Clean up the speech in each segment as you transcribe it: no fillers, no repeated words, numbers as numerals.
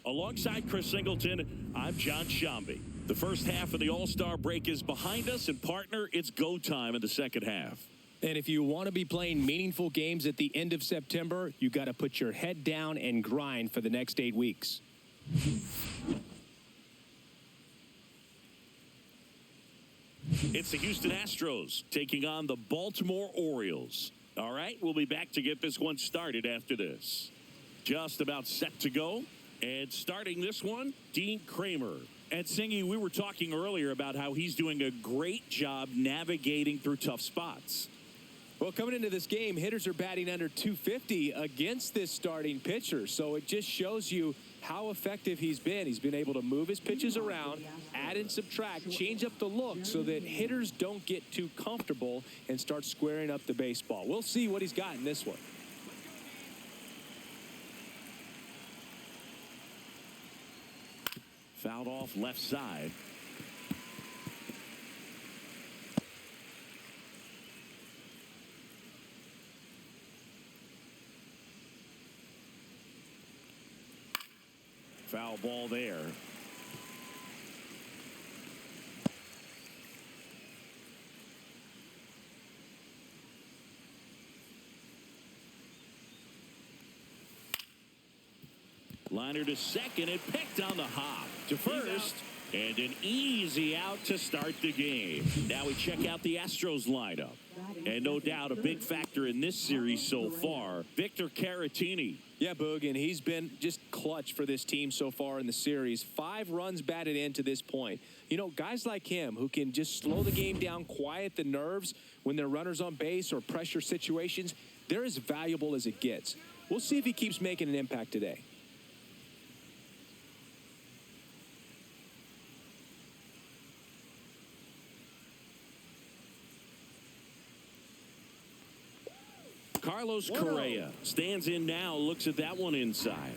Alongside Chris Singleton, I'm John Shambi. The first half of the All-Star break is behind us, and partner, it's go time in the second half. And if you want to be playing meaningful games at the end of September, you got to put your head down and grind for the next 8 weeks. It's the Houston Astros taking on the Baltimore Orioles. All right, we'll be back to get this one started after this. Just about set to go. And starting this one, Dean Kramer. And Singy, we were talking earlier about how he's doing a great job navigating through tough spots. Well, coming into this game, hitters are batting under 250 against this starting pitcher. So it just shows you how effective he's been. He's been able to move his pitches around, add and subtract, change up the look so that hitters don't get too comfortable and start squaring up the baseball. We'll see what he's got in this one. Fouled off left side. Foul ball there. Liner to second and picked on the hop to first, and an easy out to start the game. Now we check out the Astros lineup, and no doubt a big factor in this series so far, Victor Caratini. Yeah, Boog, and he's been just clutch for this team so far in the series. 5 runs batted in to this point. You know, guys like him who can just slow the game down, quiet the nerves when they're runners on base or pressure situations, they're as valuable as it gets. We'll see if he keeps making an impact today. Carlos Correa stands in now, looks at that one inside.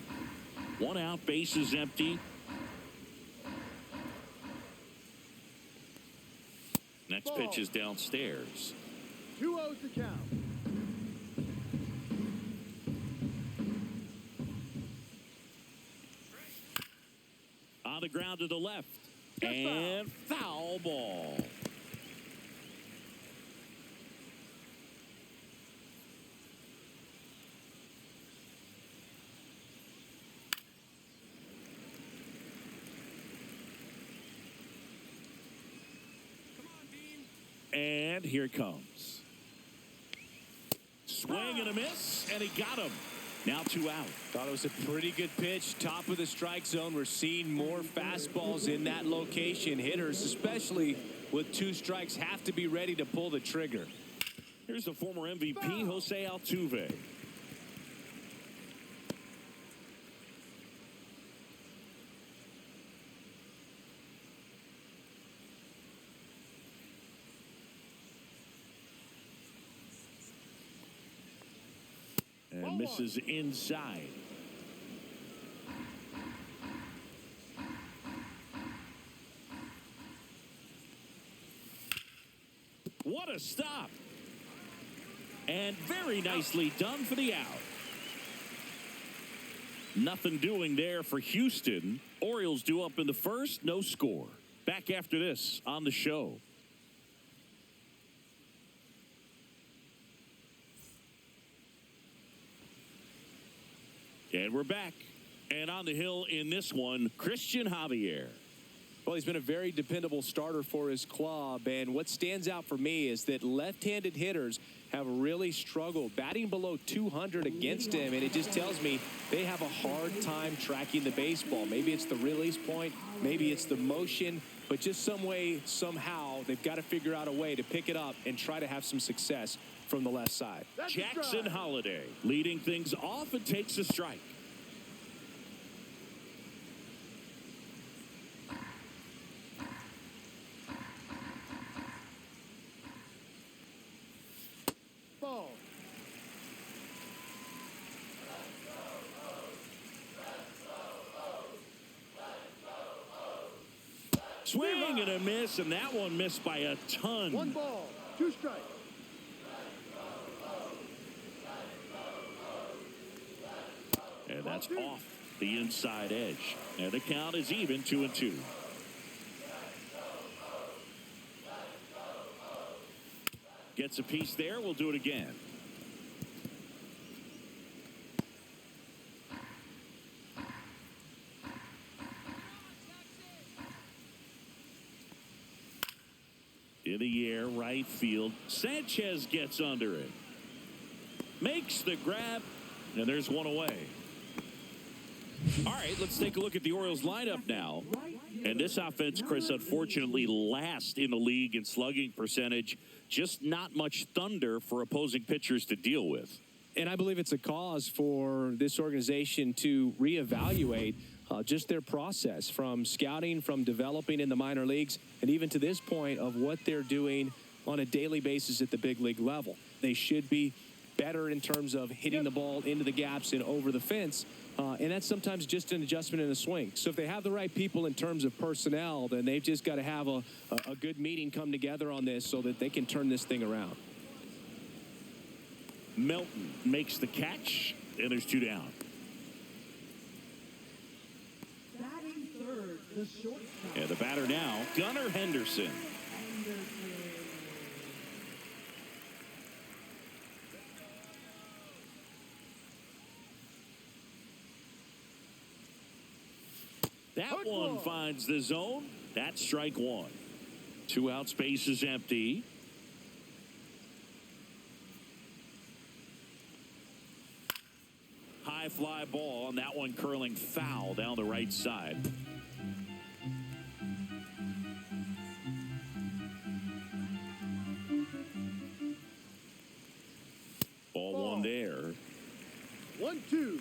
1 out, base is empty. Next pitch is downstairs. 2-0 to count. On the ground to the left. And foul ball. And here it comes. Swing and a miss, and he got him. Now 2 out. Thought it was a pretty good pitch. Top of the strike zone. We're seeing more fastballs in that location. Hitters, especially with 2 strikes, have to be ready to pull the trigger. Here's the former MVP, Jose Altuve. And misses inside. What a stop. And very nicely done for the out. Nothing doing there for Houston. Orioles due up in the first, no score. Back after this on the show. And we're back. And on the hill in this one, Christian Javier. Well, he's been a very dependable starter for his club. And what stands out for me is that left-handed hitters have really struggled batting below 200 against him. And it just tells me they have a hard time tracking the baseball. Maybe it's the release point. Maybe it's the motion. But just some way, somehow, they've got to figure out a way to pick it up and try to have some success from the left side. Jackson Holiday leading things off and takes a strike. Ball. Swing and a miss, and that one missed by a ton. 1 ball, 2 strikes. And that's off. the inside edge. And the count is even 2-2. Gets a piece there. We'll do it again. In the air, right field. Sanchez gets under it. Makes the grab, and there's one away. All right, let's take a look at the Orioles lineup now. And this offense, Chris, unfortunately last in the league in slugging percentage. Just not much thunder for opposing pitchers to deal with. And I believe it's a cause for this organization to reevaluate just their process from scouting, from developing in the minor leagues, and even to this point of what they're doing on a daily basis at the big league level. They should be better in terms of hitting the ball into the gaps and over the fence. And that's sometimes just an adjustment in a swing. So if they have the right people in terms of personnel, then they've just got to have a good meeting come together on this so that they can turn this thing around. Melton makes the catch, and there's 2 down. Batting third, the shortstop. And the batter now, Gunnar Henderson. That one finds the zone. That's strike 1. 2 out, space is empty. High fly ball, and that one curling foul down the right side. Ball 1 there. 1-2.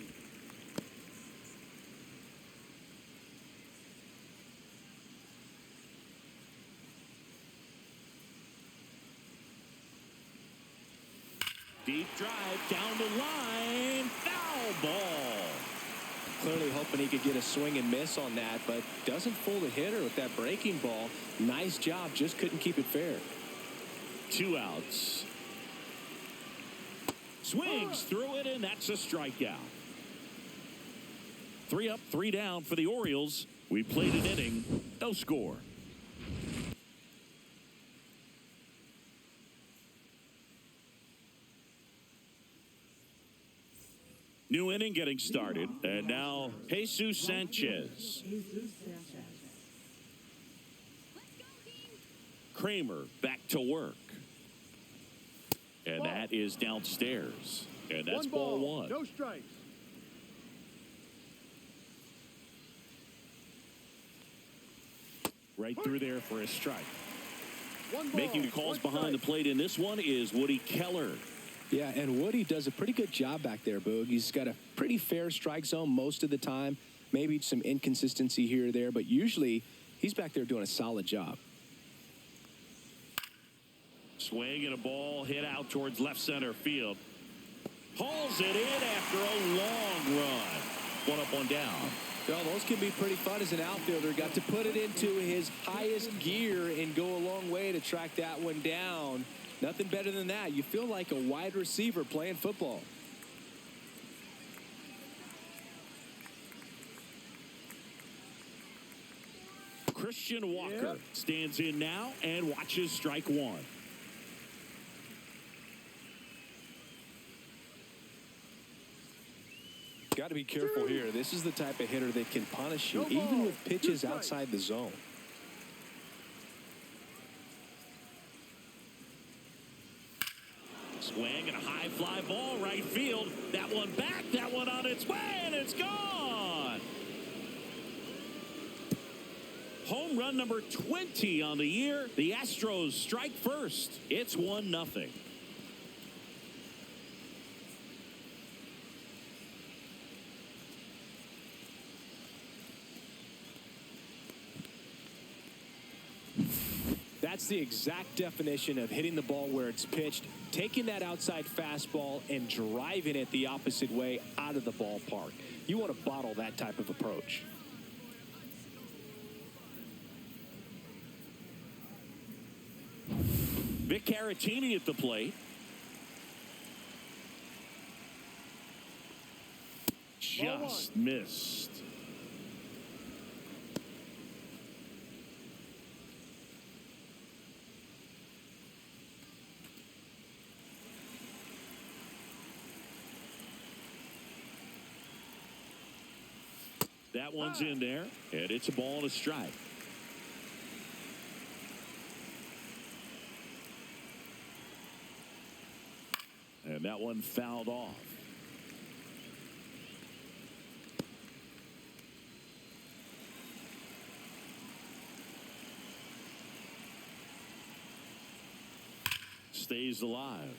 Deep drive down the line. Foul ball. Clearly hoping he could get a swing and miss on that, but doesn't fool the hitter with that breaking ball. Nice job, just couldn't keep it fair. 2 outs. Swings through it, and that's a strikeout. 3 up, 3 down for the Orioles. We played an inning, no score. New inning getting started, and now Jesus Sanchez. Kramer back to work. And that is downstairs. And that's ball 1. No strikes. Right through there for a strike. 1 ball, Making the calls 1 behind the strike. plate in this one is Woody Keller. Yeah, and Woody does a pretty good job back there, Boog. He's got a pretty fair strike zone most of the time. Maybe some inconsistency here or there, but usually he's back there doing a solid job. Swing and a ball hit out towards left center field. Hauls it in after a long run. 1 up, 1 down. Well, those can be pretty fun as an outfielder. Got to put it into his highest gear and go a long way to track that one down. Nothing better than that. You feel like a wide receiver playing football. Christian Walker stands in now and watches strike 1. Got to be careful here. This is the type of hitter that can punish you, even with pitches outside the zone. Swing and a high fly ball right field. That one back, that one on its way, and it's gone. Home run number 20 on the year. The Astros strike first. It's 1-0. That's the exact definition of hitting the ball where it's pitched, taking that outside fastball and driving it the opposite way out of the ballpark. You want to bottle that type of approach. Vic Caratini at the plate. Just missed. That one's in there, and it's a ball and a strike. And that one fouled off. Stays alive.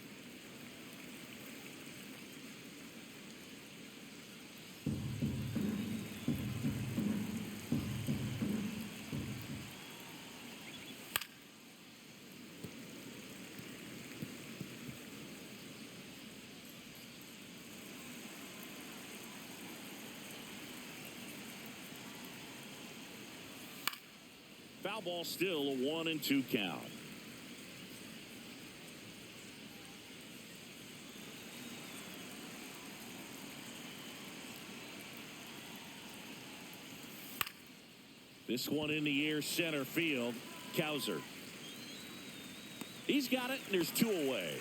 Foul ball, still a 1-2 count. This one in the air, center field. Cowser. He's got it, and there's 2 away.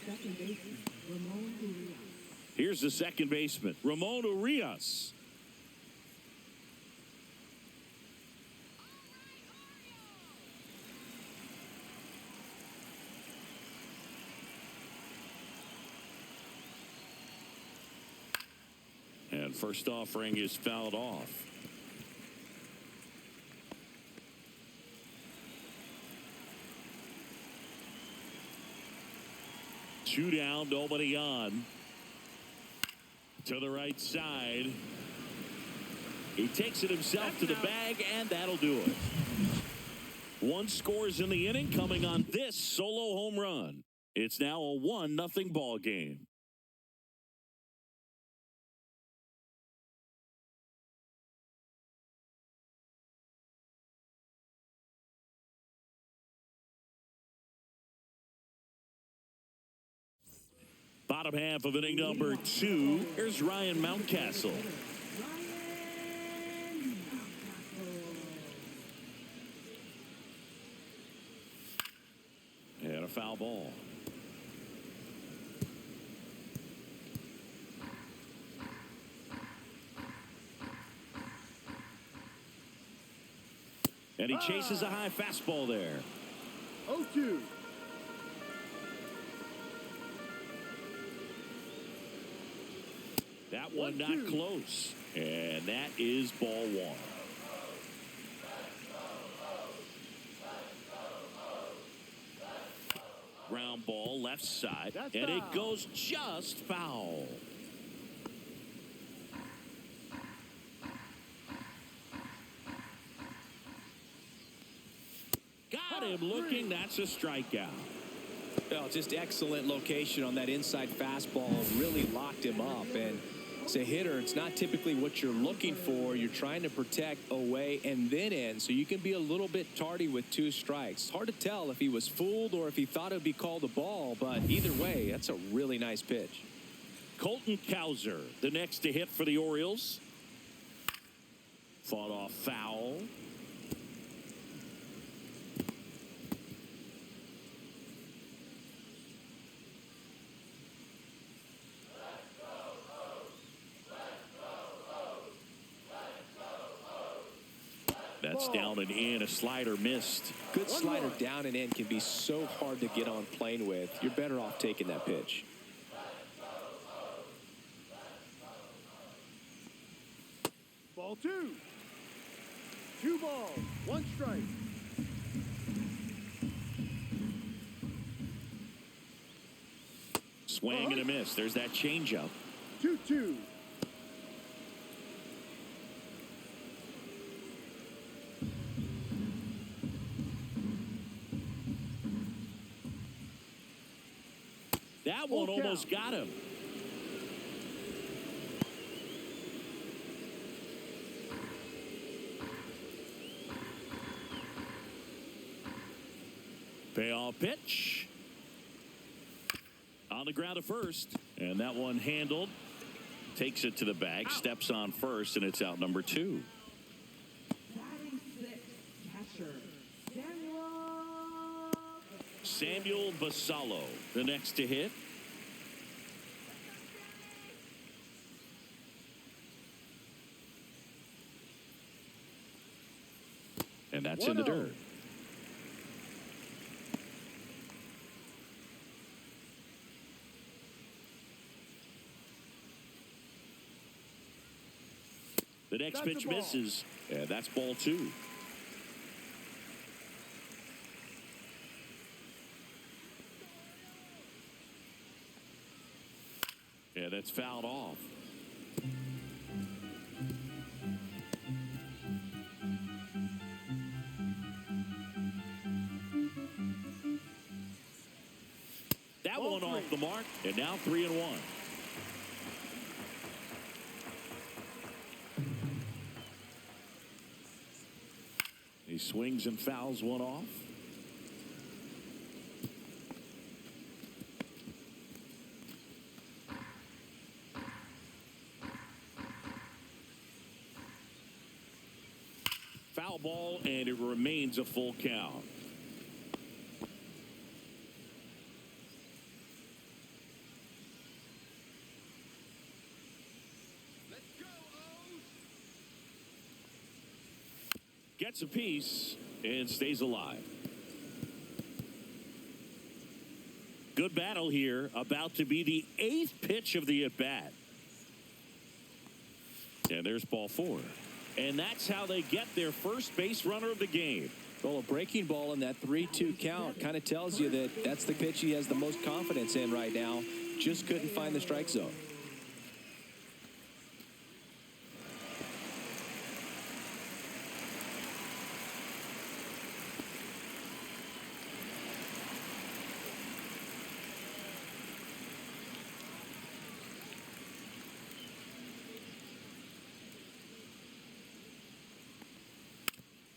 Second baseman, Ramon Urias. Here's the second baseman, Ramon Urias. And first offering is fouled off. Two down, nobody on. To the right side. He takes it himself to the bag, and that'll do it. 1 scores in the inning, coming on this solo home run. It's now a 1-0 ball game. Bottom half of inning number 2. Here's Ryan Mountcastle. And a foul ball. And he chases a high fastball there. 0-2. That one not close. And that is ball 1. Ground ball left side. That's and foul. It goes just foul. Got him looking. That's a strikeout. Well, just excellent location on that inside fastball. Really locked him up. And as a hitter, it's not typically what you're looking for. You're trying to protect away and then in, so you can be a little bit tardy with 2 strikes. It's hard to tell if he was fooled or if he thought it would be called a ball, but either way, that's a really nice pitch. Colton Cowser, the next to hit for the Orioles. Fought off foul. That's down and in. A slider missed. Good slider down and in can be so hard to get on plane with. You're better off taking that pitch. Ball 2. 2 balls, 1 strike. Swing and a miss. There's that changeup. 2-2. That one almost got him. Payoff pitch. On the ground at first. And that one handled. Takes it to the bag. Steps on first, and it's out number 2. Batting 6, catcher, Samuel Basallo, the next to hit. That's in the 1-0. dirt. The next That's a pitch ball. misses, and that's ball 2. And that's fouled off. That Ball one off 3. the mark, and now 3-1. He swings and fouls one off. Foul ball, and it remains a full count. Gets a piece and stays alive. Good battle here. About to be the 8th pitch of the at-bat. And there's ball 4. And that's how they get their first base runner of the game. Well, a breaking ball in that 3-2 count kind of tells you that that's the pitch he has the most confidence in right now. Just couldn't find the strike zone.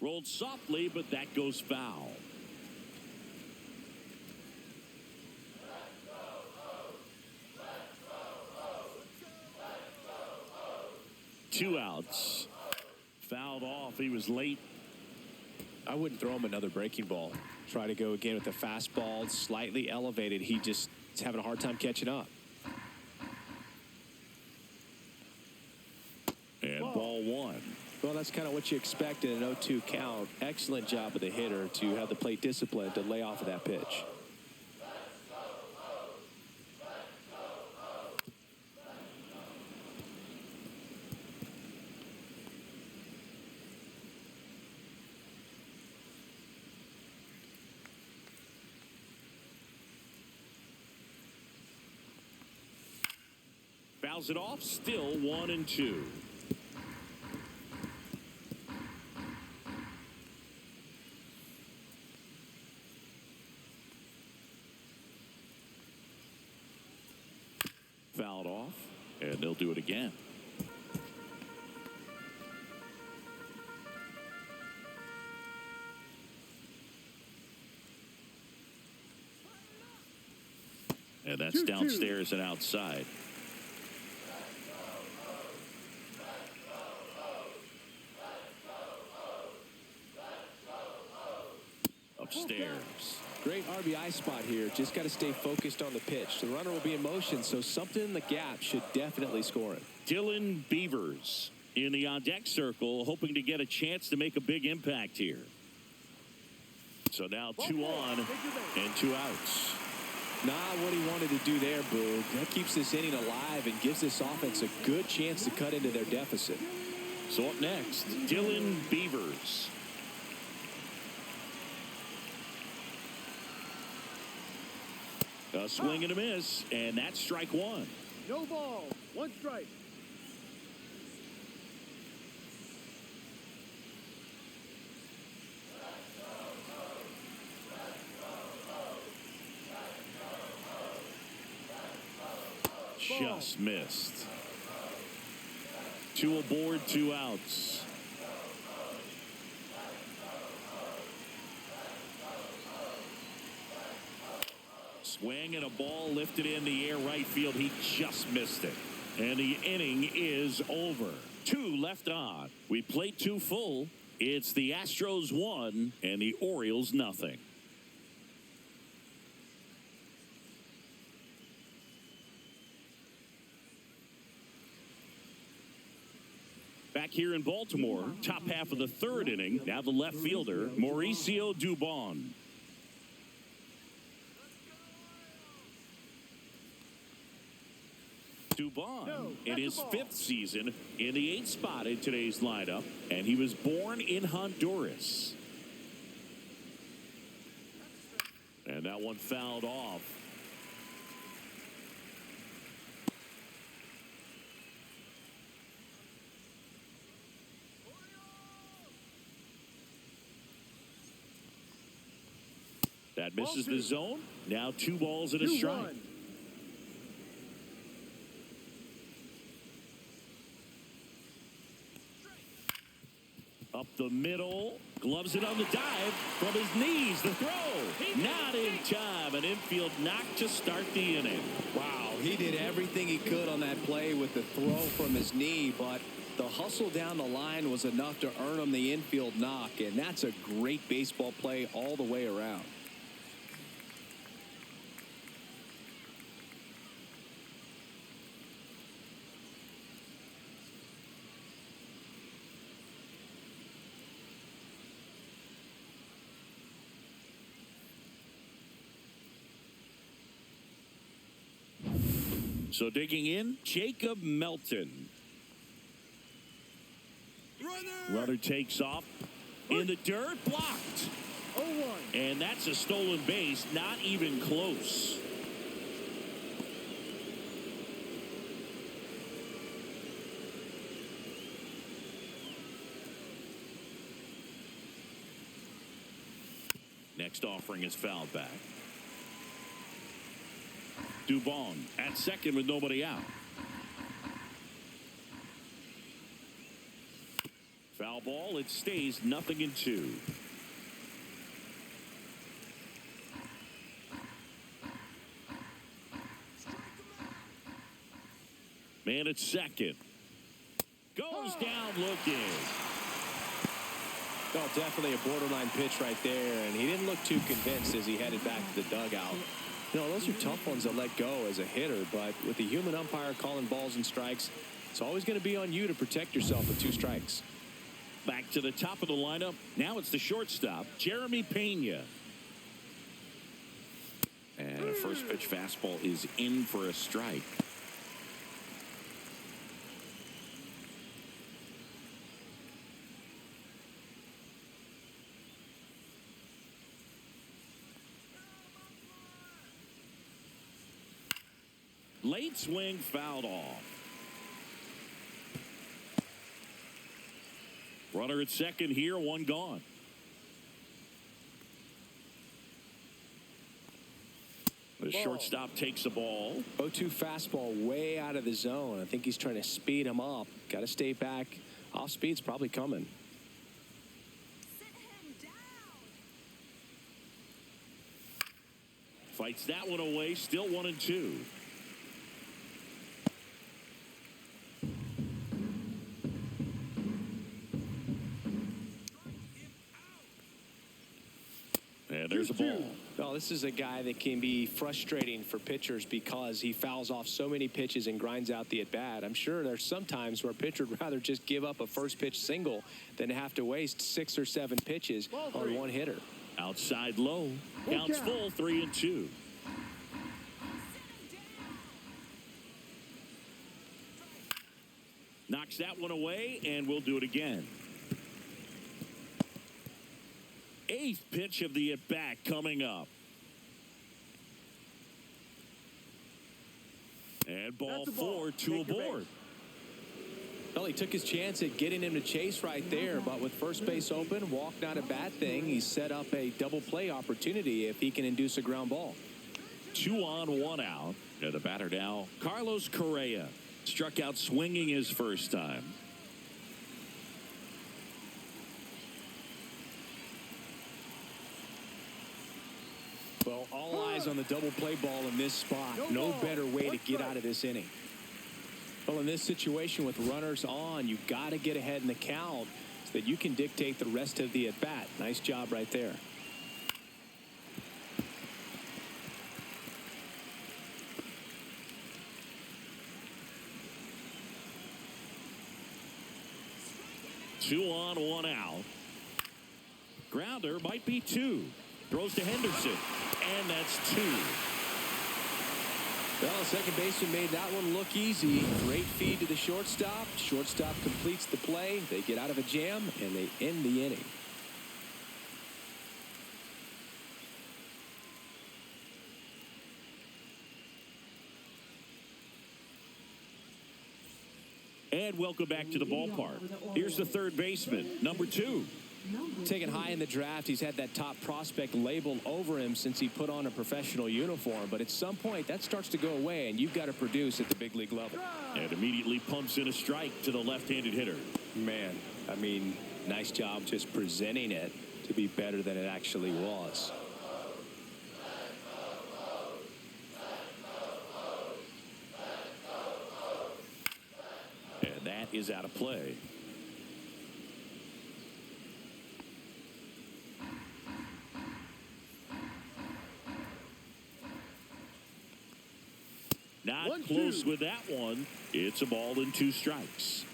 Rolled softly, but that goes foul. Two outs. Fouled off. He was late. I wouldn't throw him another breaking ball. Try to go again with the fastball, slightly elevated. He just is having a hard time catching up. And ball 1. Well, that's kind of what you expect in an 0-2 count. Excellent job of the hitter to have the plate discipline to lay off of that pitch. Fouls it off. Still 1-2. Fouled off, and they'll do it again. And that's 2-2. downstairs and outside. Upstairs. Great RBI spot here. Just got to stay focused on the pitch. The runner will be in motion, so something in the gap should definitely score him. Dylan Beavers in the on-deck circle, hoping to get a chance to make a big impact here. So now 2 on and 2 outs. Not what he wanted to do there, Boog. That keeps this inning alive and gives this offense a good chance to cut into their deficit. So up next, Dylan Beavers. A swing and a miss, and that's strike 1. No ball. 1 strike. Just missed. 2 aboard, 2 outs. Swing and a ball lifted in the air right field. He just missed it. And the inning is over. 2 left on. We played 2 full. It's the Astros 1 and the Orioles nothing. Back here in Baltimore, top half of the third inning. Now the left fielder, Mauricio Dubon. Dubon in his 5th season in the 8th spot in today's lineup, and he was born in Honduras. And that one fouled off. That misses the zone. Now 2 balls and a strike. Up the middle, gloves it on the dive from his knees. The throw, not in time. An infield knock to start the inning. Wow, he did everything he could on that play with the throw from his knee, but the hustle down the line was enough to earn him the infield knock, and that's a great baseball play all the way around. So digging in, Jacob Melton. Runner takes off in the dirt, blocked. 0-1. And that's a stolen base, not even close. Next offering is fouled back. Dubon at second with nobody out. Foul ball, it stays 0-2. Man at second. Goes down looking. Oh, definitely a borderline pitch right there, and he didn't look too convinced as he headed back to the dugout. You know, those are tough ones to let go as a hitter, but with the human umpire calling balls and strikes, it's always going to be on you to protect yourself with 2 strikes. Back to the top of the lineup. Now it's the shortstop, Jeremy Pena. And a first pitch fastball is in for a strike. Late swing fouled off. Runner at second here, 1 gone. The shortstop takes the ball. 0-2 fastball way out of the zone. I think he's trying to speed him up. Got to stay back. Off speed's probably coming. Fights that one away, still 1-2. And there's a ball. Well, this is a guy that can be frustrating for pitchers because he fouls off so many pitches and grinds out the at-bat. I'm sure there's some times where a pitcher would rather just give up a first pitch single than to have to waste 6 or 7 pitches on one hitter. Outside low. Counts full, 3-2. Knocks that one away, and we'll do it again. 8th pitch of the at-bat coming up. And ball 4, 2 aboard. Well, he took his chance at getting him to chase right there, but with first base open, walk not a bad thing. He set up a double play opportunity if he can induce a ground ball. 2 on, 1 out. And the batter now, Carlos Correa. Struck out swinging his first time. Well, all eyes on the double play ball in this spot. No better way to get out of this inning. Well, in this situation with runners on, you've got to get ahead in the count so that you can dictate the rest of the at-bat. Nice job right there. 2 on, 1 out. Grounder might be 2. Throws to Henderson, and that's 2. Well, second baseman made that one look easy. Great feed to the shortstop. Shortstop completes the play. They get out of a jam, and they end the inning. And welcome back to the ballpark. Here's the third baseman, number 2. Taken high in the draft, he's had that top prospect label over him since he put on a professional uniform. But at some point, that starts to go away, and you've got to produce at the big league level. And immediately pumps in a strike to the left-handed hitter. Man, I mean, nice job just presenting it to be better than it actually was. And that is out of play. Not close with that one. It's a ball and 2 strikes.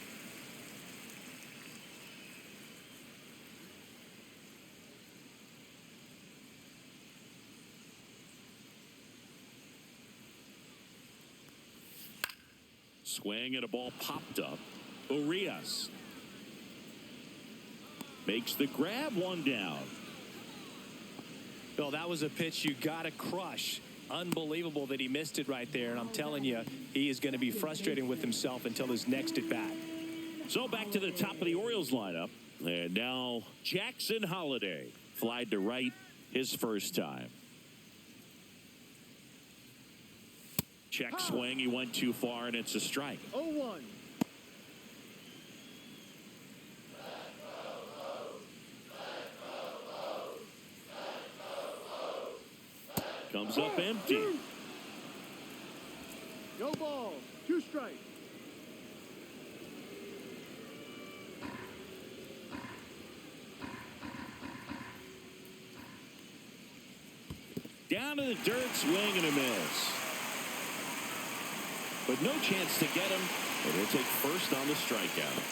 Swing and a ball popped up. Urias makes the grab, 1 down. Well, that was a pitch you got to crush. Unbelievable that he missed it right there. And I'm telling you, he is going to be frustrating with himself until his next at bat. So back to the top of the Orioles lineup. And now Jackson Holliday flied to right his first time. Check swing. He went too far, and it's a strike. 0-1. Comes up empty. No ball. 2 strikes. Down to the dirt, swing and a miss. But no chance to get him, and he'll take first on the strikeout.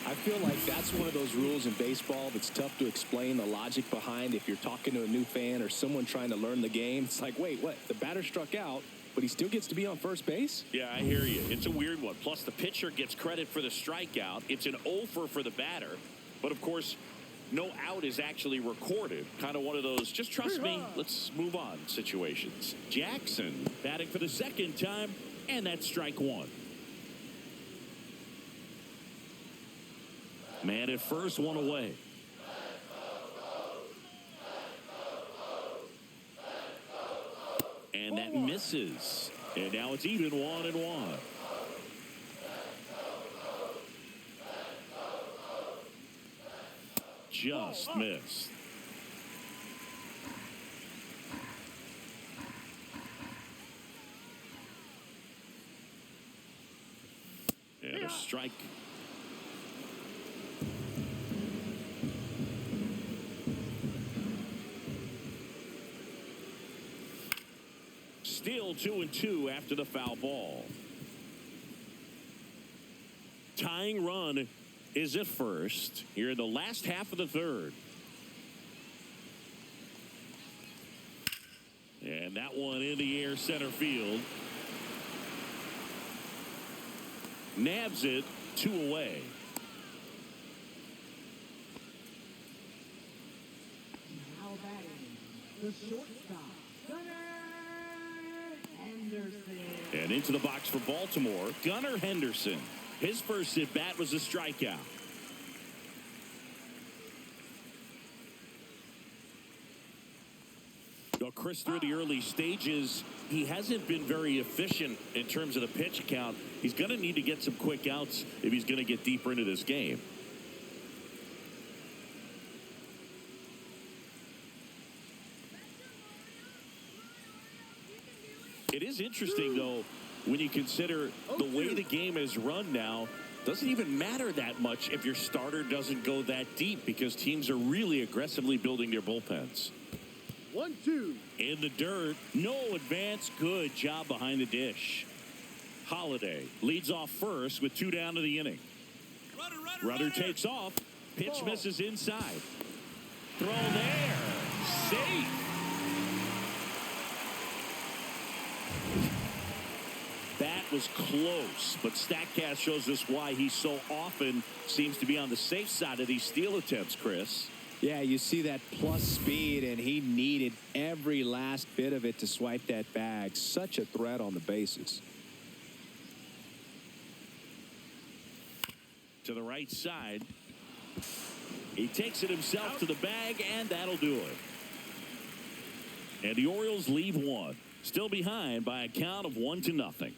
I feel like that's one of those rules in baseball that's tough to explain the logic behind. If you're talking to a new fan or someone trying to learn the game, it's like, wait, what? The batter struck out, but he still gets to be on first base? Yeah, I hear you. It's a weird one. Plus, the pitcher gets credit for the strikeout. It's an offer for the batter. But, of course, no out is actually recorded. Kind of one of those, just trust me, let's move on situations. Jackson batting for the second time, and that's strike 1. Man at first, 1 away. And that misses. And now it's even 1-1. Just missed. And a strike. Still 2-2 after the foul ball. Tying run is at first here in the last half of the third. And that one in the air center field. Nabs it, 2 away. Now batting, the shortstop, Gunnar Henderson. And into the box for Baltimore, Gunnar Henderson. His first at bat was a strikeout. Well, Chris, through the early stages, he hasn't been very efficient in terms of the pitch count. He's going to need to get some quick outs if he's going to get deeper into this game. It is interesting, though, when you consider the way the game is run now. Doesn't even matter that much if your starter doesn't go that deep because teams are really aggressively building their bullpens. 1-2. In the dirt, no advance. Good job behind the dish. Holliday leads off first with 2 down to the inning. Runner takes off. Pitch misses inside. Throw there. Safe. That was close, but StatCast shows us why he so often seems to be on the safe side of these steal attempts, Chris. Yeah, you see that plus speed, and he needed every last bit of it to swipe that bag. Such a threat on the bases. To the right side. He takes it himself to the bag, and that'll do it. And the Orioles leave one. Still behind by a count of 1-0.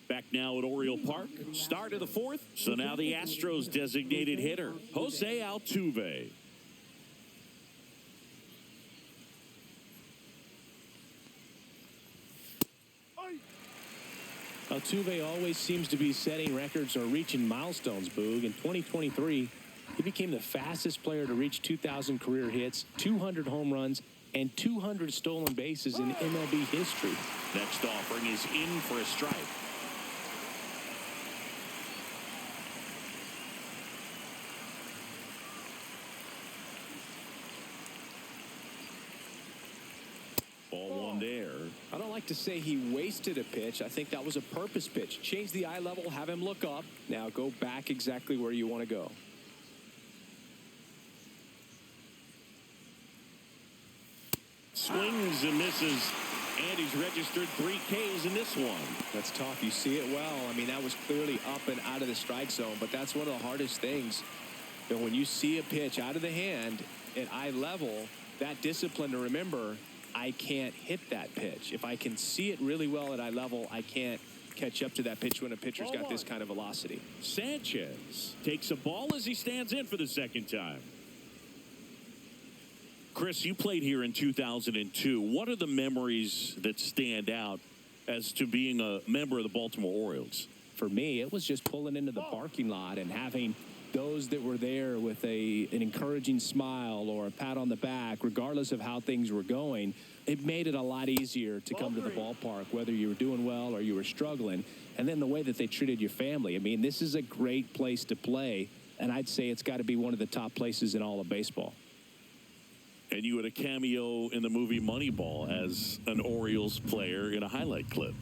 Back now at Oriole Park. Start of the fourth. So now the Astros designated hitter, Jose Altuve. Altuve always seems to be setting records or reaching milestones, Boog. In 2023, he became the fastest player to reach 2,000 career hits, 200 home runs, and 200 stolen bases in MLB history. Next offering is in for a strike. Ball one there. I don't like to say he wasted a pitch. I think that was a purpose pitch. Change the eye level, have him look up. Now go back exactly where you want to go. Swings and misses, and he's registered 3 Ks in this one. That's tough. You see it well. I mean, that was clearly up and out of the strike zone, but that's one of the hardest things. And when you see a pitch out of the hand at eye level, that discipline to remember, I can't hit that pitch. If I can see it really well at eye level, I can't catch up to that pitch when a pitcher's got this kind of velocity. Sanchez takes a ball as he stands in for the second time. Chris, you played here in 2002. What are the memories that stand out as to being a member of the Baltimore Orioles? For me, it was just pulling into the parking lot and having those that were there with an encouraging smile or a pat on the back, regardless of how things were going. It made it a lot easier to come to the ballpark, whether you were doing well or you were struggling. And then the way that they treated your family. I mean, this is a great place to play, and I'd say it's got to be one of the top places in all of baseball. And you had a cameo in the movie Moneyball as an Orioles player in a highlight clip.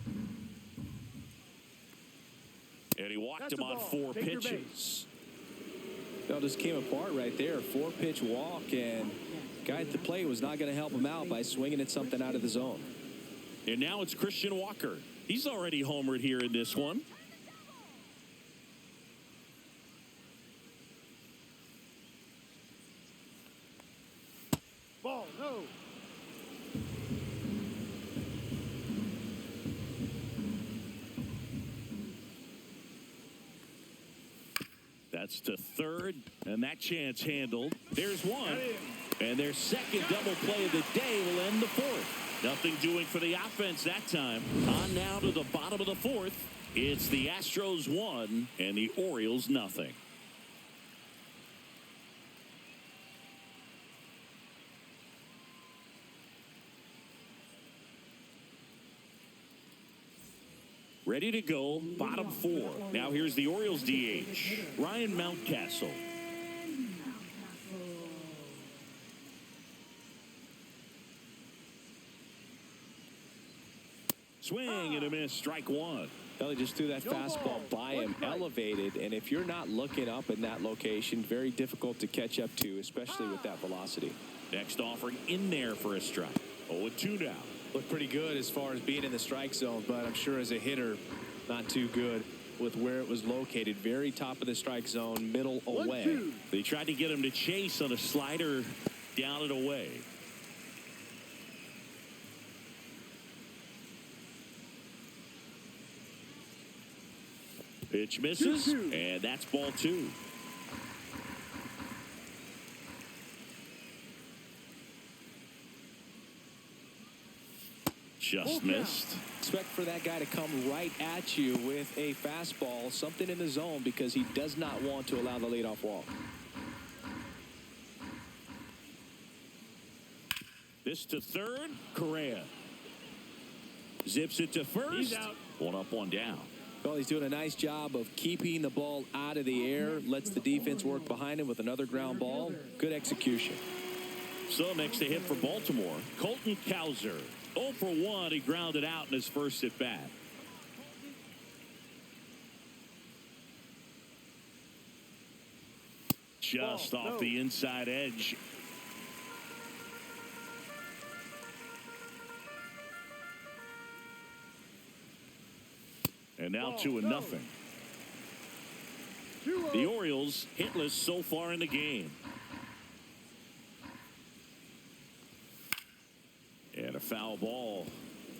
And he walked him on 4 pitches. It just came apart right there. 4-pitch walk, and guy at the plate was not going to help him out by swinging at something out of the zone. And now it's Christian Walker. He's already homered here in this one. Ball, no. That's to third, and that chance handled. There's one, and their second double play of the day will end the fourth. Nothing doing for the offense that time. On now to the bottom of the fourth. It's the Astros 1 and the Orioles nothing. Ready to go, bottom 4. Now here's the Orioles DH, Ryan Mountcastle. Swing and a miss, strike 1. Well, he just threw that fastball by him, elevated, and if you're not looking up in that location, very difficult to catch up to, especially with that velocity. Next offering in there for a strike. 0-2 now. Looked pretty good as far as being in the strike zone, but I'm sure as a hitter, not too good with where it was located. Very top of the strike zone, middle away. They tried to get him to chase on a slider down and away. Pitch misses, and that's ball 2. Just missed. Expect for that guy to come right at you with a fastball, something in the zone, because he does not want to allow the leadoff walk. This to third. Correa zips it to first. He's out. One up, one down. Well, he's doing a nice job of keeping the ball out of the air. Lets the defense work behind him with another ground ball. Good execution. So next to hit for Baltimore, Colton Cowser. 0 for 1. He grounded out in his first at bat. Just off the inside edge. And now 2-0. The Orioles hitless so far in the game. And a foul ball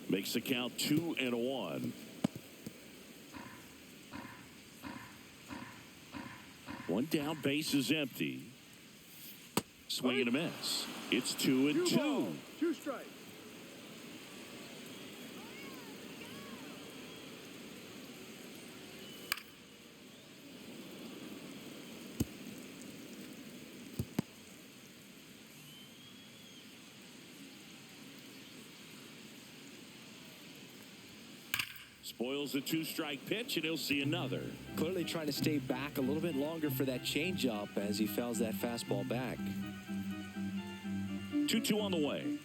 makes the count 2-1. One down, base is empty. Swing and a miss. It's 2-2. 2 strikes. Spoils a 2-strike pitch, and he'll see another. Clearly trying to stay back a little bit longer for that changeup as he fouls that fastball back. 2-2 on the way.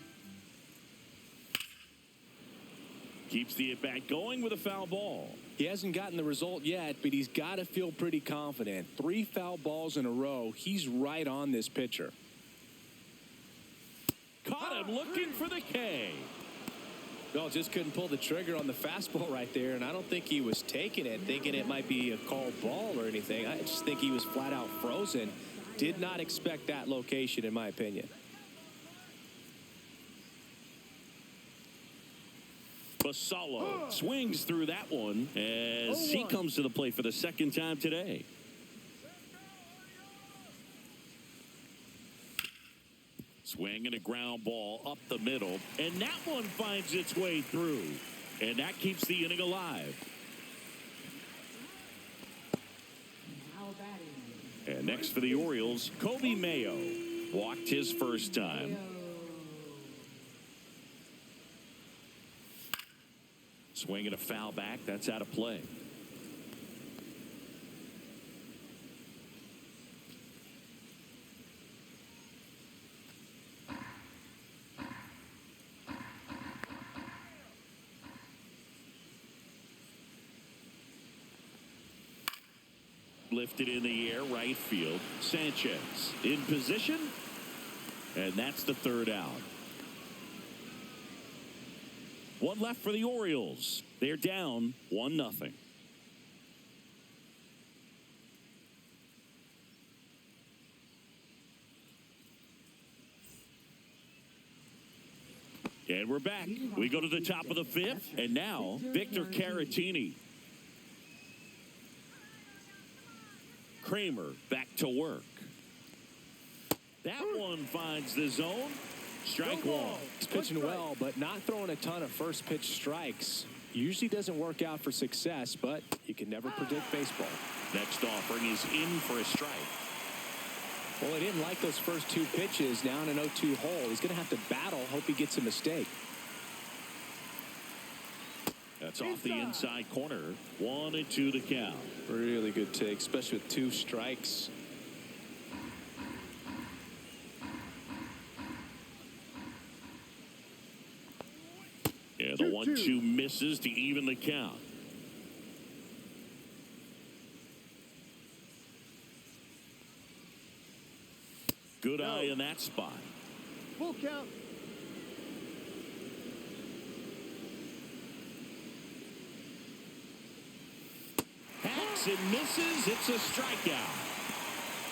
Keeps the at-bat going with a foul ball. He hasn't gotten the result yet, but he's got to feel pretty confident. 3 foul balls in a row. He's right on this pitcher. Caught him looking for the K. Well, just couldn't pull the trigger on the fastball right there, and I don't think he was taking it, thinking it might be a called ball or anything. I just think he was flat out frozen. Did not expect that location, in my opinion. Basallo swings through that one as he comes to the plate for the second time today. Swing and a ground ball up the middle, and that one finds its way through, and that keeps the inning alive. Now batting. And next for the Orioles, Kobe Mayo walked his first time. Swing and a foul back. That's out of play. Lifted in the air, right field. Sanchez in position, and that's the third out. One left for the Orioles. They're down 1-0. And we're back. We go to the top of the 5th, and now Victor Caratini. Kramer back to work. That one finds the zone. Strike one. He's pitching well, but not throwing a ton of first pitch strikes. Usually doesn't work out for success, but you can never predict baseball. Next offering is in for a strike. Well, he didn't like those first 2 pitches. Now in an 0-2 hole. He's going to have to battle. Hope he gets a mistake. That's off the inside corner. 1-2 the count. Really good take, especially with 2 strikes. Yeah, the 1-2 misses to even the count. Good eye in that spot. Full count. Hacks and misses. It's a strikeout.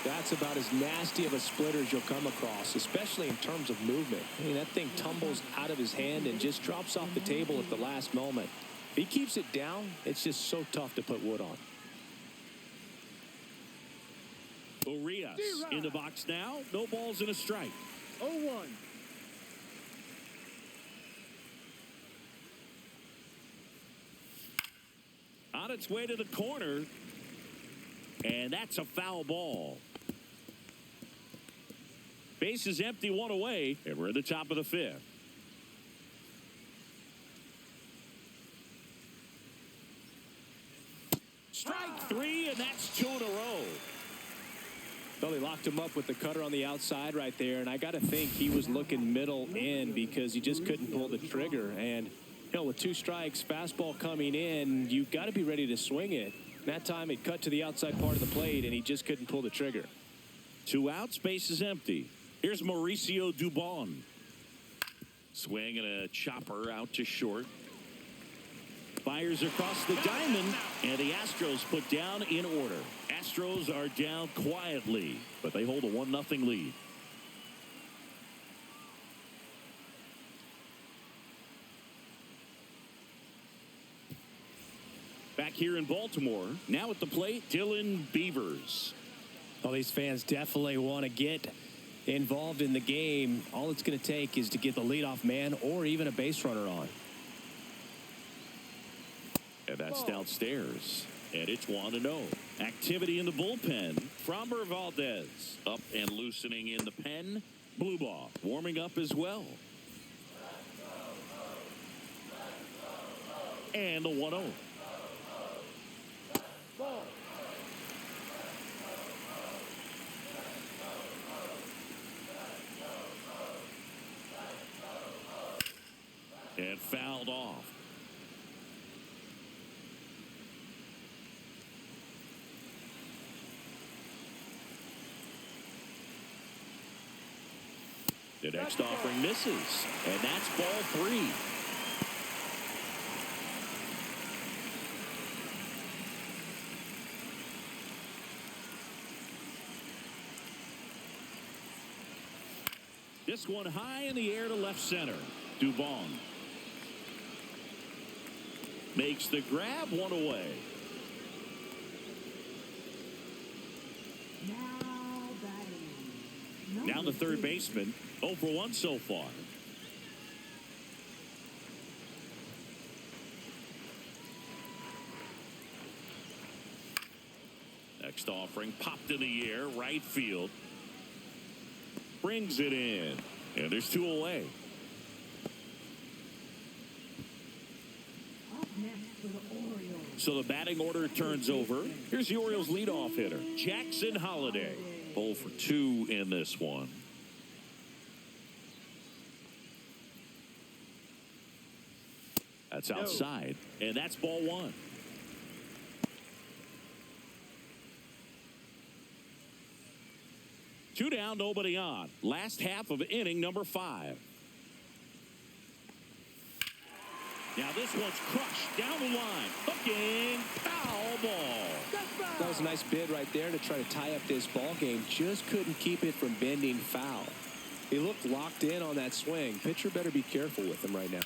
That's about as nasty of a splitter as you'll come across, especially in terms of movement. I mean, that thing tumbles out of his hand and just drops off the table at the last moment. If he keeps it down, it's just so tough to put wood on. Urias in the box now. No balls and a strike. 0-1. On its way to the corner. And that's a foul ball. Base is empty, one away, and we're at the top of the fifth. Strike three, and that's two in a row. Well, he locked him up with the cutter on the outside right there, and I got to think he was looking middle in because he just couldn't pull the trigger. And, with 2 strikes, fastball coming in, you've got to be ready to swing it. That time it cut to the outside part of the plate, and he just couldn't pull the trigger. 2 outs, base is empty. Here's Mauricio Dubon. Swing and a chopper out to short. Fires across the diamond, and the Astros put down in order. Astros are down quietly, but they hold a 1-0 lead. Back here in Baltimore, now at the plate, Dylan Beavers. Well, these fans definitely want to get involved in the game. All it's going to take is to get the leadoff man or even a base runner on. And that's downstairs. And it's 1-0. Activity in the bullpen. Framber Valdez up and loosening in the pen. Blue ball warming up as well. And the 1-0. Ball. And fouled off. The next offering misses, and that's ball 3. This one high in the air to left center. Dubon makes the grab, 1 away. Now the third baseman, 0 for 1 so far. Next offering popped in the air, right field. Brings it in, and there's 2 away. Up next for the Orioles. So the batting order turns over. Here's the Orioles leadoff hitter, Jackson Holliday. 0 for 2 in this one. That's outside, and that's ball 1. Two down, nobody on. Last half of inning number 5. Now this one's crushed down the line. Hooking, foul ball. That was a nice bid right there to try to tie up this ball game. Just couldn't keep it from bending foul. He looked locked in on that swing. Pitcher better be careful with him right now.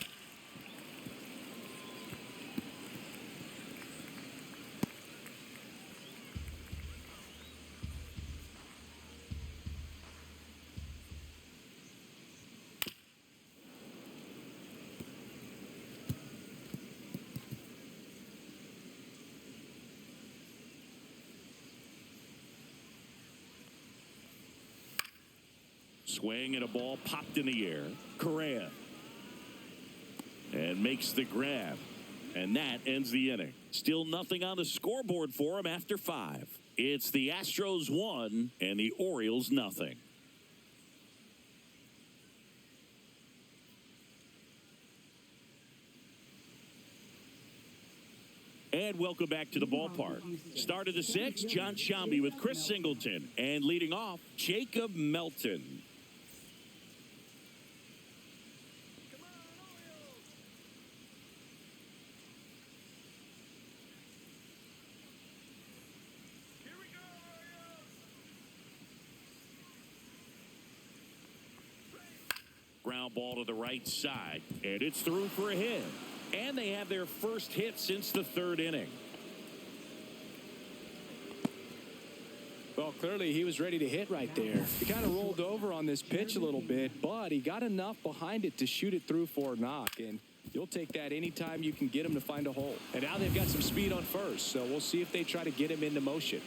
Swing and a ball popped in the air. Correa. And makes the grab. And that ends the inning. Still nothing on the scoreboard for him after 5. It's the Astros 1 and the Orioles nothing. And welcome back to the ballpark. Start of the 6th, John Shambi with Chris Singleton. And leading off, Jacob Melton. Ground ball to the right side, and it's through for a hit. And they have their first hit since the 3rd inning. Well, clearly he was ready to hit right there. He kind of rolled over on this pitch a little bit, but he got enough behind it to shoot it through for a knock. And you'll take that anytime you can get him to find a hole. And now they've got some speed on first, so we'll see if they try to get him into motion.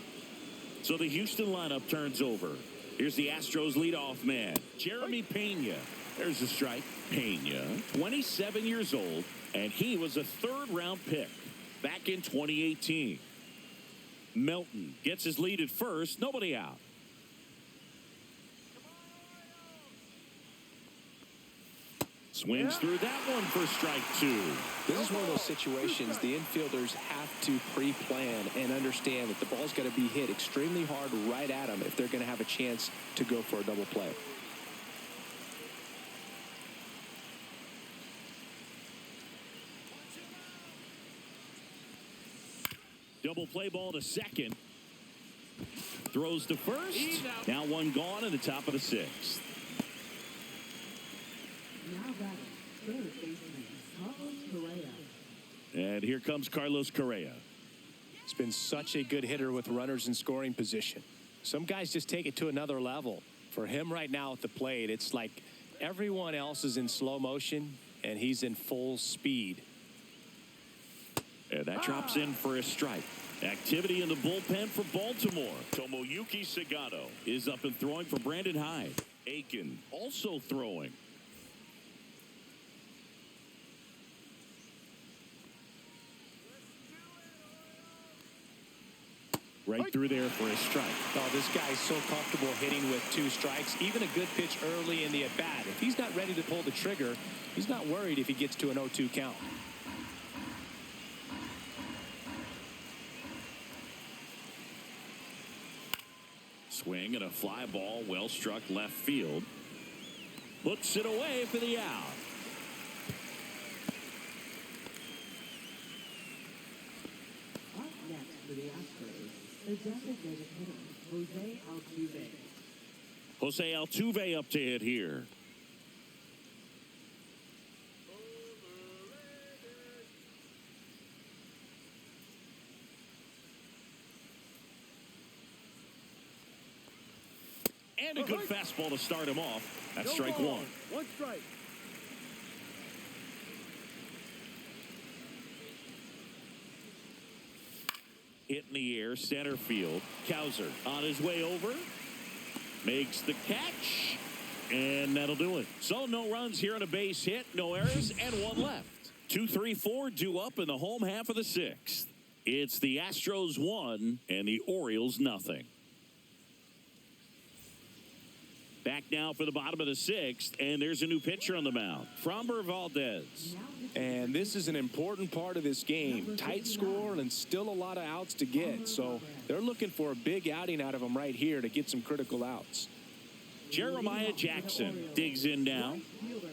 So the Houston lineup turns over. Here's the Astros leadoff man, Jeremy Pena. There's a strike. Pena, 27 years old, and he was a third-round pick back in 2018. Melton gets his lead at first, nobody out. Swings through that one for strike two. This is one of those situations the infielders have to pre-plan and understand that the ball's got to be hit extremely hard right at them if they're going to have a chance to go for a double play. Double play ball to second. Throws to first. Now one gone in the top of the sixth. Now batting, third baseman, Carlos Correa. And here comes Carlos Correa. He's been such a good hitter with runners in scoring position. Some guys just take it to another level. For him right now at the plate, it's like everyone else is in slow motion and he's in full speed. And that drops in for a strike. Activity in the bullpen for Baltimore. Tomoyuki Sagano is up and throwing for Brandon Hyde. Aiken also throwing. Right through there for a strike. Oh, this guy's so comfortable hitting with two strikes. Even a good pitch early in the at-bat. If he's not ready to pull the trigger, he's not worried if he gets to an 0-2 count. Swing and a fly ball, well struck left field. Puts it away for the out. Up next for the Astros, the designated hitter, Jose Altuve. Jose Altuve up to hit here. And a good fastball to start him off. That's strike one. One strike. Hit in the air, center field. Cowser on his way over. Makes the catch. And that'll do it. So no runs here on a base hit, no errors, and one left. 2, 3, 4 due up in the home half of the sixth. It's the Astros 1 and the Orioles nothing. Back now for the bottom of the sixth, and there's a new pitcher on the mound, Framber Valdez. And this is an important part of this game. Tight score and still a lot of outs to get. So they're looking for a big outing out of him right here to get some critical outs. Jeremiah Jackson digs in now. Fielder,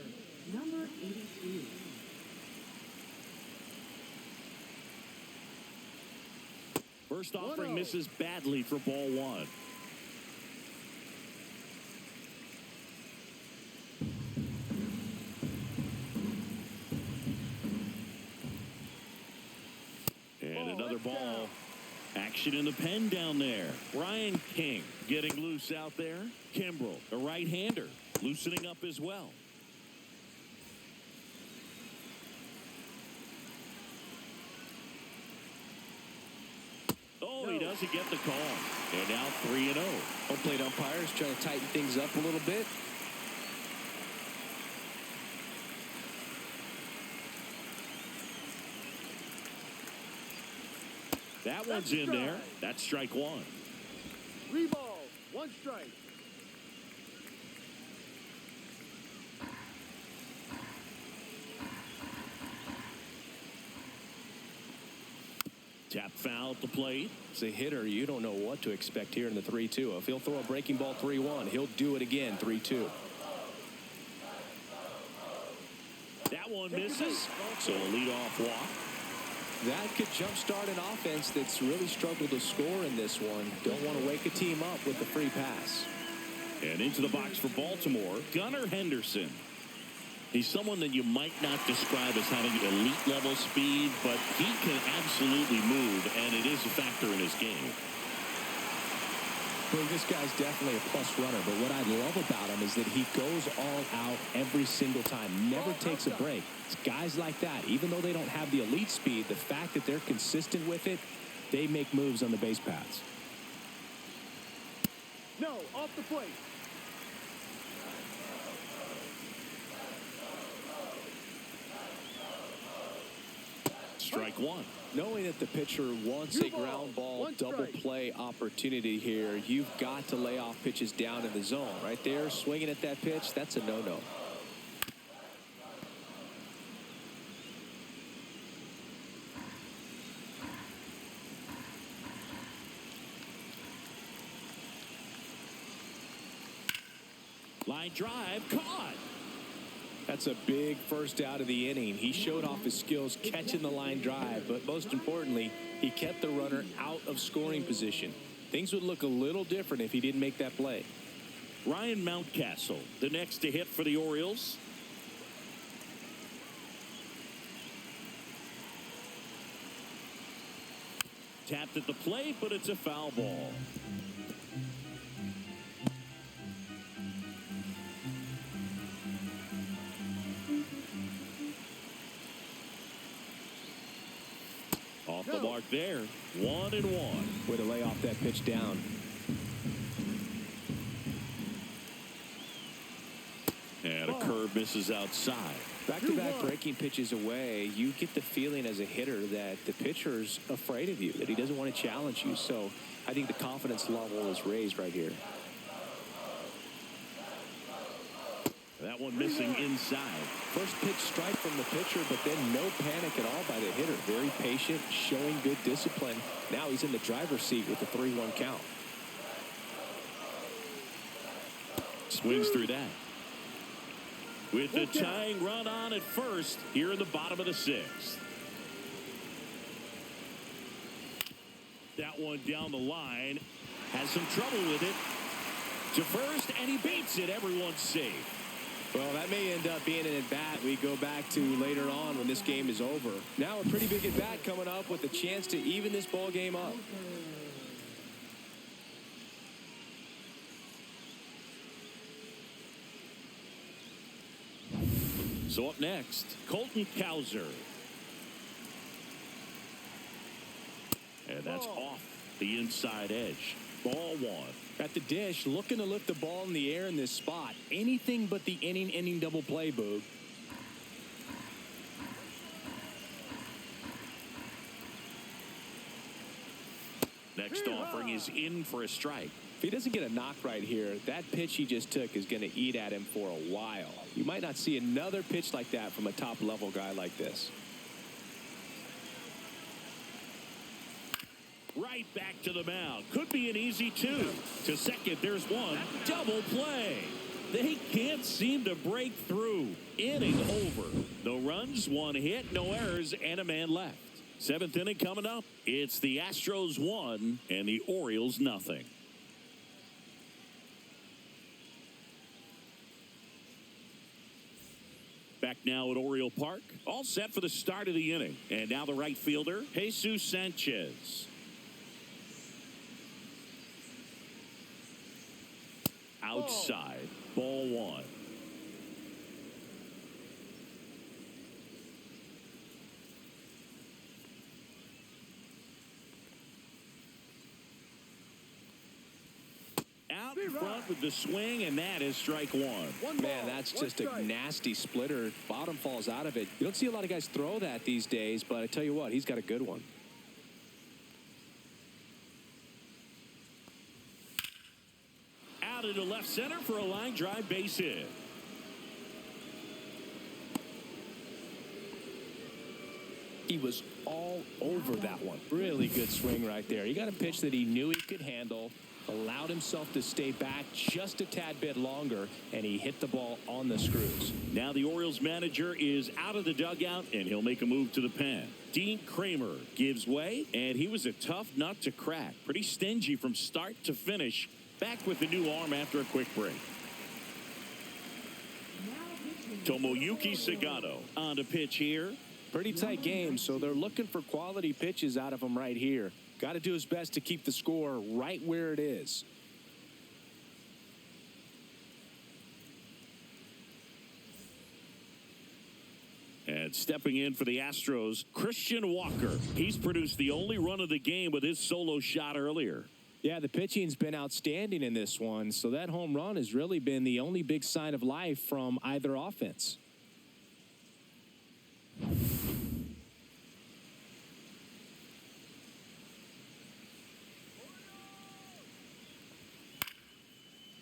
number 82. First offering misses badly for ball one. And another ball. Action in the pen down there. Ryan King getting loose out there. Kimbrel, a right-hander, loosening up as well. Oh, he doesn't get the call. And now 3-0. Home plate umpires trying to tighten things up a little bit. That one's in there. That's strike one. 3 balls, 1 strike. Tap foul at the plate. As a hitter, you don't know what to expect here in the 3-2. If he'll throw a breaking ball 3-1, he'll do it again 3-2. That one misses. So a leadoff walk. That could jumpstart an offense that's really struggled to score in this one. Don't want to wake a team up with the free pass. And into the box for Baltimore, Gunnar Henderson. He's someone that you might not describe as having elite level speed, but he can absolutely move, and it is a factor in his game. Well, this guy's definitely a plus runner, but what I love about him is that he goes all out every single time, never takes a break. It's guys like that, even though they don't have the elite speed, the fact that they're consistent with it, they make moves on the base paths. No, off the plate. Strike one. Knowing that the pitcher wants a ground ball double play opportunity here, you've got to lay off pitches down in the zone. Right there, swinging at that pitch, that's a no-no. Line drive, caught. That's a big first out of the inning. He showed off his skills catching the line drive, but most importantly, he kept the runner out of scoring position. Things would look a little different if he didn't make that play. Ryan Mountcastle, the next to hit for the Orioles. Tapped at the plate, but it's a foul ball. Off the mark there. 1-1. Way to lay off that pitch down. And a curve misses outside. Back-to-back breaking pitches away, you get the feeling as a hitter that the pitcher's afraid of you, that he doesn't want to challenge you. So I think the confidence level is raised right here. That one missing inside. First pitch strike from the pitcher, but then no panic at all by the hitter. Very patient, showing good discipline. Now he's in the driver's seat with the 3-1 count. Swings through that. With the tying run on at first here in the bottom of the 6th. That one down the line. Has some trouble with it. To first, and he beats it. Everyone's safe. Well, that may end up being an at-bat we go back to later on when this game is over. Now a pretty big at-bat coming up with a chance to even this ball game up. So up next, Colton Cowser. And that's off the inside edge. Ball one. At the dish, looking to lift the ball in the air in this spot. Anything but the inning double play, Boog. Next offering is in for a strike. If he doesn't get a knock right here, that pitch he just took is going to eat at him for a while. You might not see another pitch like that from a top-level guy like this. Right back to the mound. Could be an easy 2. To second, there's one. Double play. They can't seem to break through. Inning over. No runs, 1 hit, no errors, and a man left. 7th inning coming up. It's the Astros 1 and the Orioles nothing. Back now at Oriole Park. All set for the start of the inning. And now the right fielder, Jesus Sanchez. Outside, ball one. Out in front with the swing, and that is strike one. Man, that's just a nasty splitter. Bottom falls out of it. You don't see a lot of guys throw that these days, but I tell you what, he's got a good one. Out into left center for a line drive base hit. He was all over that one. Really good swing right there. He got a pitch that he knew he could handle, allowed himself to stay back just a tad bit longer, and he hit the ball on the screws. Now the Orioles manager is out of the dugout, and he'll make a move to the pen. Dean Kramer gives way, and he was a tough nut to crack. Pretty stingy from start to finish. Back with the new arm after a quick break. Tomoyuki Sagano on to pitch here. Pretty tight game, so they're looking for quality pitches out of him right here. Got to do his best to keep the score right where it is. And stepping in for the Astros, Christian Walker. He's produced the only run of the game with his solo shot earlier. Yeah, the pitching's been outstanding in this one, so that home run has really been the only big sign of life from either offense.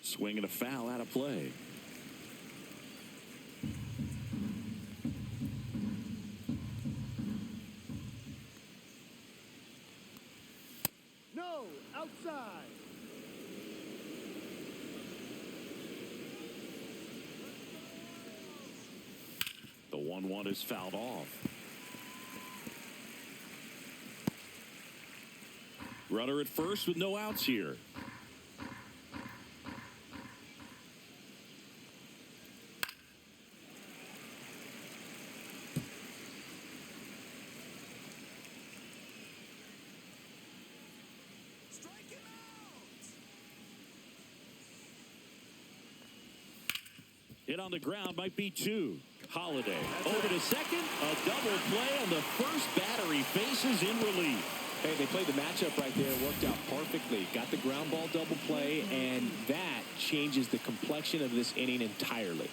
Swing and a foul out of play. No, outside. The 1-1 is fouled off. Runner at first with no outs here. Hit on the ground might be 2. Holiday over to second. A double play on the first batter. He faces in relief. Hey, they played the matchup right there. Worked out perfectly. Got the ground ball double play, and that changes the complexion of this inning entirely.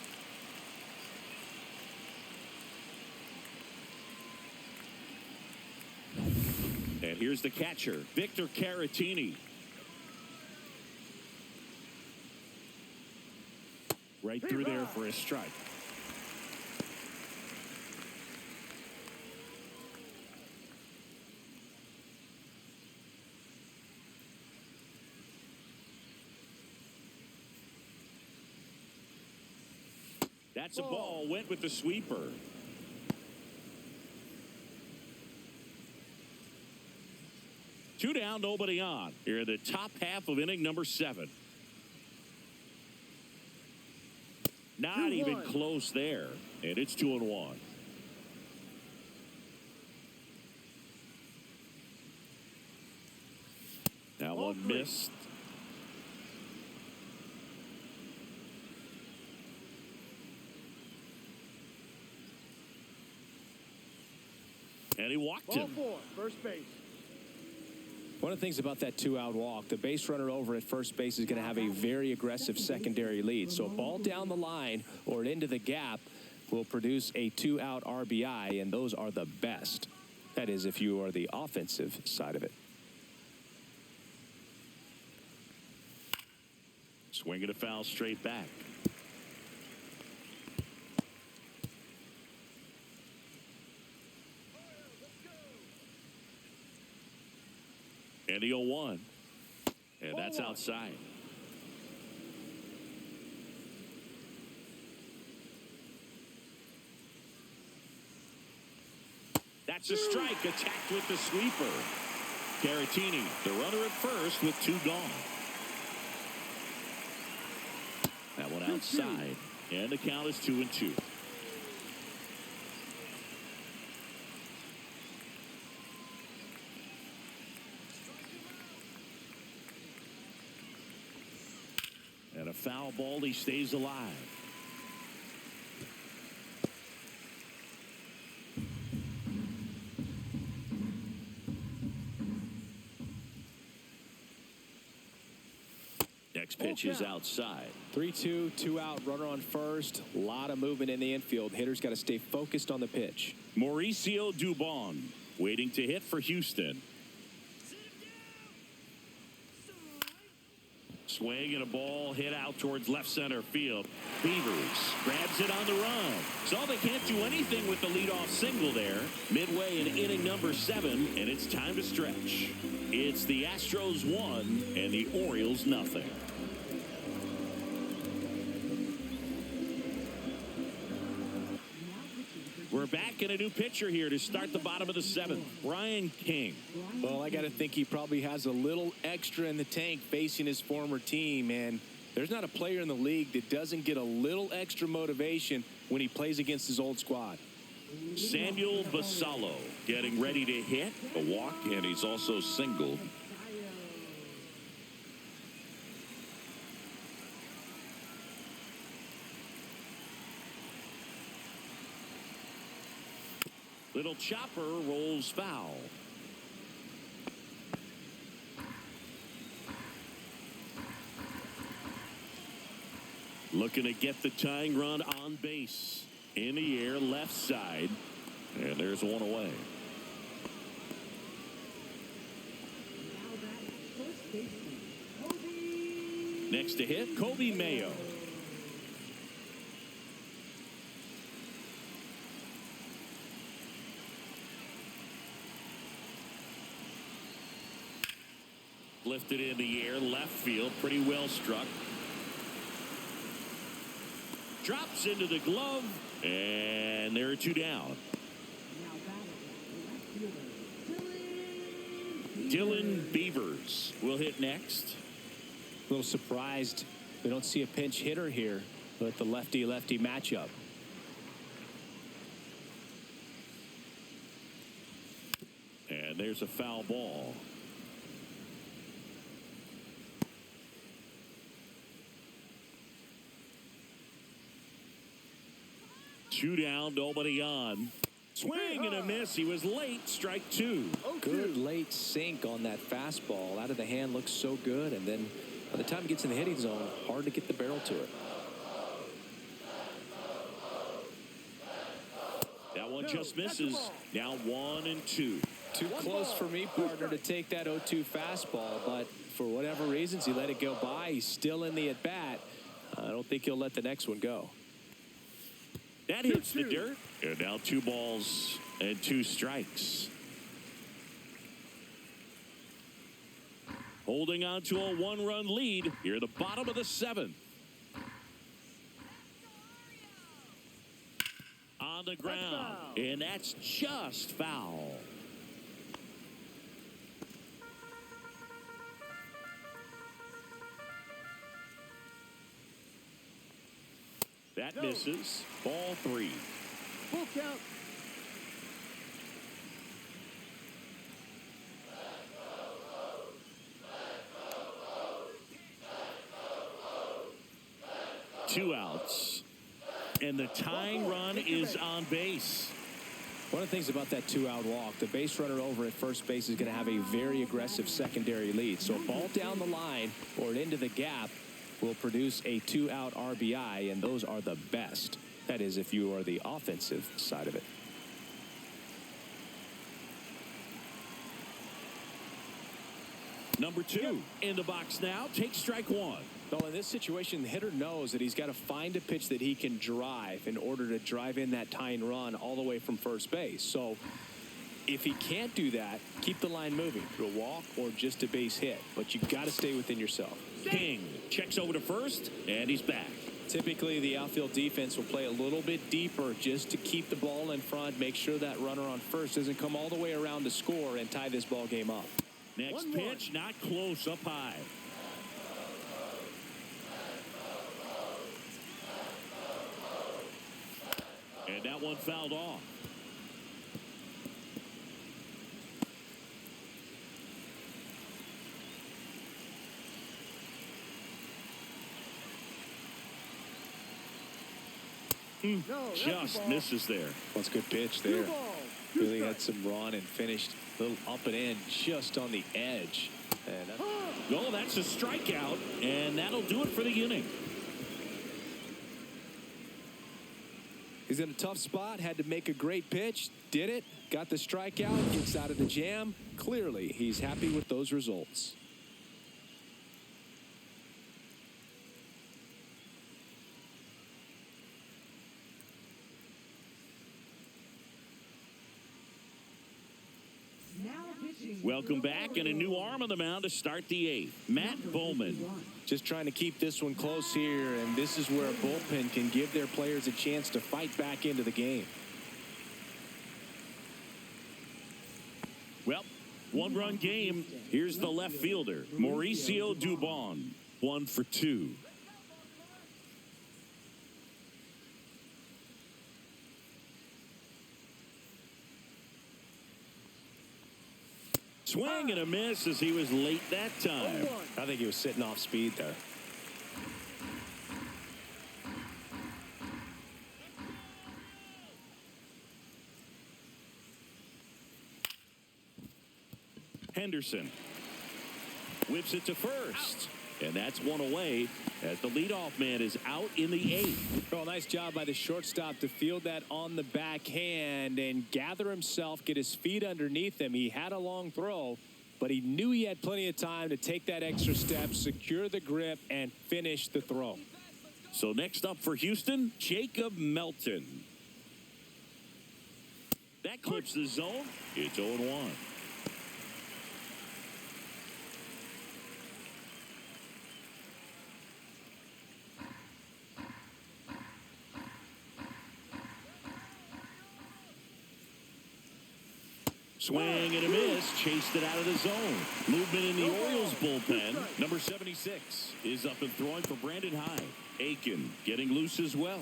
And here's the catcher, Victor Caratini. Right through there for a strike. That's a ball. Went with the sweeper. Two down, nobody on. Here in the top half of inning number 7. Not even close there. And it's 2-1. That one missed. And he walked him. Ball 4, first base. One of the things about that 2-out walk, the base runner over at first base is going to have a very aggressive secondary lead. So a ball down the line or into the gap will produce a 2-out RBI, and those are the best. That is, if you are the offensive side of it. Swing and a foul straight back. And the 0-1. And that's outside. That's a strike. Attacked with the sweeper. Caratini, the runner at first with 2 gone. That one outside. And the count is 2-2. And a foul ball. He stays alive. Next pitch is outside. 3-2, 2-out, runner on first. A lot of movement in the infield. Hitters got to stay focused on the pitch. Mauricio Dubon waiting to hit for Houston. Swing and a ball hit out towards left center field. Beavers grabs it on the run. So they can't do anything with the leadoff single there. Midway in inning number 7, and it's time to stretch. It's the Astros 1 and the Orioles nothing. We're back in a new pitcher here to start the bottom of the 7th. Brian King. Well, I got to think he probably has a little extra in the tank facing his former team, and there's not a player in the league that doesn't get a little extra motivation when he plays against his old squad. Samuel Basallo getting ready to hit a walk, and he's also singled. Little chopper rolls foul. Looking to get the tying run on base. In the air, left side. And there's one away. Now batting first baseman, Kobe. Next to hit, Kobe Mayo. Lifted in the air, left field, pretty well struck. Drops into the glove, and there are two down. Now batting left fielder, Dylan Beavers will hit next. A little surprised we don't see a pinch hitter here with the lefty-lefty matchup. And there's a foul ball. Two down, nobody on. Swing and a miss. He was late. Strike two. Good late sink on that fastball. Out of the hand looks so good, and then by the time it gets in the hitting zone, hard to get the barrel to it. That one just misses. Now 1-2. Too close for me, partner, to take that 0-2 fastball, but for whatever reasons, he let it go by. He's still in the at-bat. I don't think he'll let the next one go. That hits the dirt. And now 2 balls and 2 strikes. Holding on to a 1-run lead here at the bottom of the 7th. On the ground. And that's just foul. That misses. Ball 3. Full count. Two outs. And the tying run is on base. One of the things about that 2-out walk, the base runner over at first base is going to have a very aggressive secondary lead. So a ball down the line or into the gap will produce a 2-out RBI, and those are the best. That is, if you are the offensive side of it. Number 2 in the box now. Take strike 1. Well, in this situation, the hitter knows that he's got to find a pitch that he can drive in order to drive in that tying run all the way from first base. So if he can't do that, keep the line moving through a walk or just a base hit. But you've got to stay within yourself. King checks over to first, and he's back. Typically, the outfield defense will play a little bit deeper just to keep the ball in front, make sure that runner on first doesn't come all the way around to score and tie this ball game up. Next pitch, not close, up high. And that one fouled off. Just misses there. That's a good pitch there. Really had some run and finished a little up and in just on the edge. And Oh, that's a strikeout, and that'll do it for the inning. he's in a tough spot, had to make a great pitch, did it, got the strikeout, gets out of the jam. Clearly, he's happy with those results. Welcome back, and a new arm on the mound to start the 8th. Matt Bowman. Just trying to keep this one close here, and this is where a bullpen can give their players a chance to fight back into the game. Well, 1-run game. Here's the left fielder, Mauricio Dubon. 1 for 2. Swing and a miss as he was late that time. I think he was sitting off speed there. Henderson whips it to first. And that's one away as the leadoff man is out in the 8th. Well, nice job by the shortstop to field that on the backhand and gather himself, get his feet underneath him. He had a long throw, but he knew he had plenty of time to take that extra step, secure the grip, and finish the throw. So next up for Houston, Jacob Melton. That clips the zone. It's 0-1. Swing and a miss. Chased it out of the zone. Movement in the Orioles bullpen. Number 76 is up and throwing for Brandon Hyde. Aiken getting loose as well.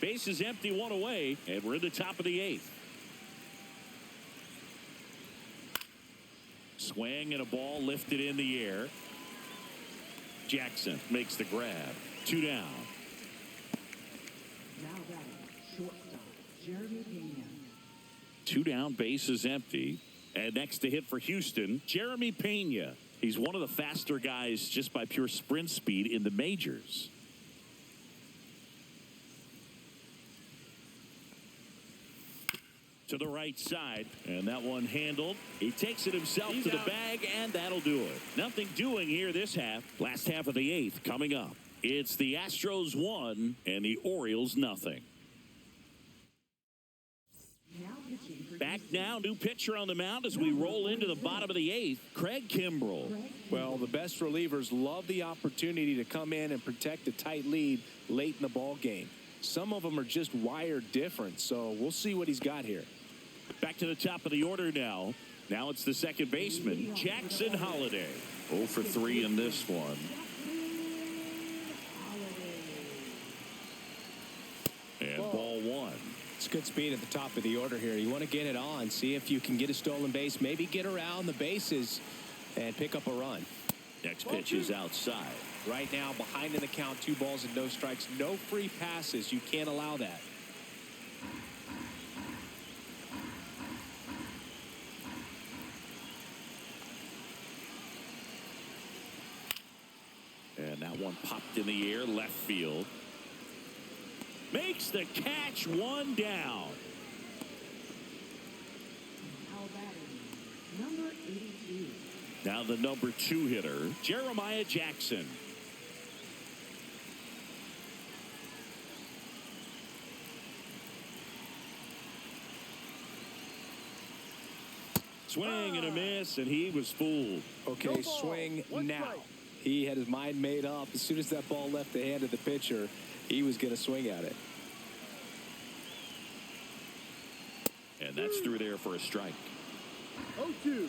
Base is empty, one away, and we're in the top of the 8th. Swing and a ball lifted in the air. Jackson makes the grab. 2 down. Now batting, shortstop, Jeremy Pena. 2 down, base is empty. And next to hit for Houston, Jeremy Pena. He's one of the faster guys just by pure sprint speed in the majors. To the right side, and that one handled. He takes it himself to the bag, and that'll do it. Nothing doing here this half. Last half of the 8th coming up. It's the Astros 1 and the Orioles nothing. Back now, new pitcher on the mound as we roll into the bottom of the 8th, Craig Kimbrell. Well, the best relievers love the opportunity to come in and protect a tight lead late in the ball game. Some of them are just wired different, so we'll see what he's got here. Back to the top of the order now. Now it's the second baseman, Jackson Holliday. 0 for 3 in this one. And ball 1. It's good speed at the top of the order here. You want to get it on, see if you can get a stolen base, maybe get around the bases and pick up a run. Next pitch is outside. Right now, behind in the count, 2 balls and no strikes, no free passes. You can't allow that. And that one popped in the air, left field. Makes the catch, 1 down. Now batting, number 82. Now the number 2 hitter, Jeremiah Jackson. Swing and a miss, and he was fooled. Okay, swing now. He had his mind made up. As soon as that ball left the hand of the pitcher, he was going to swing at it. And that's through there for a strike. 0-2.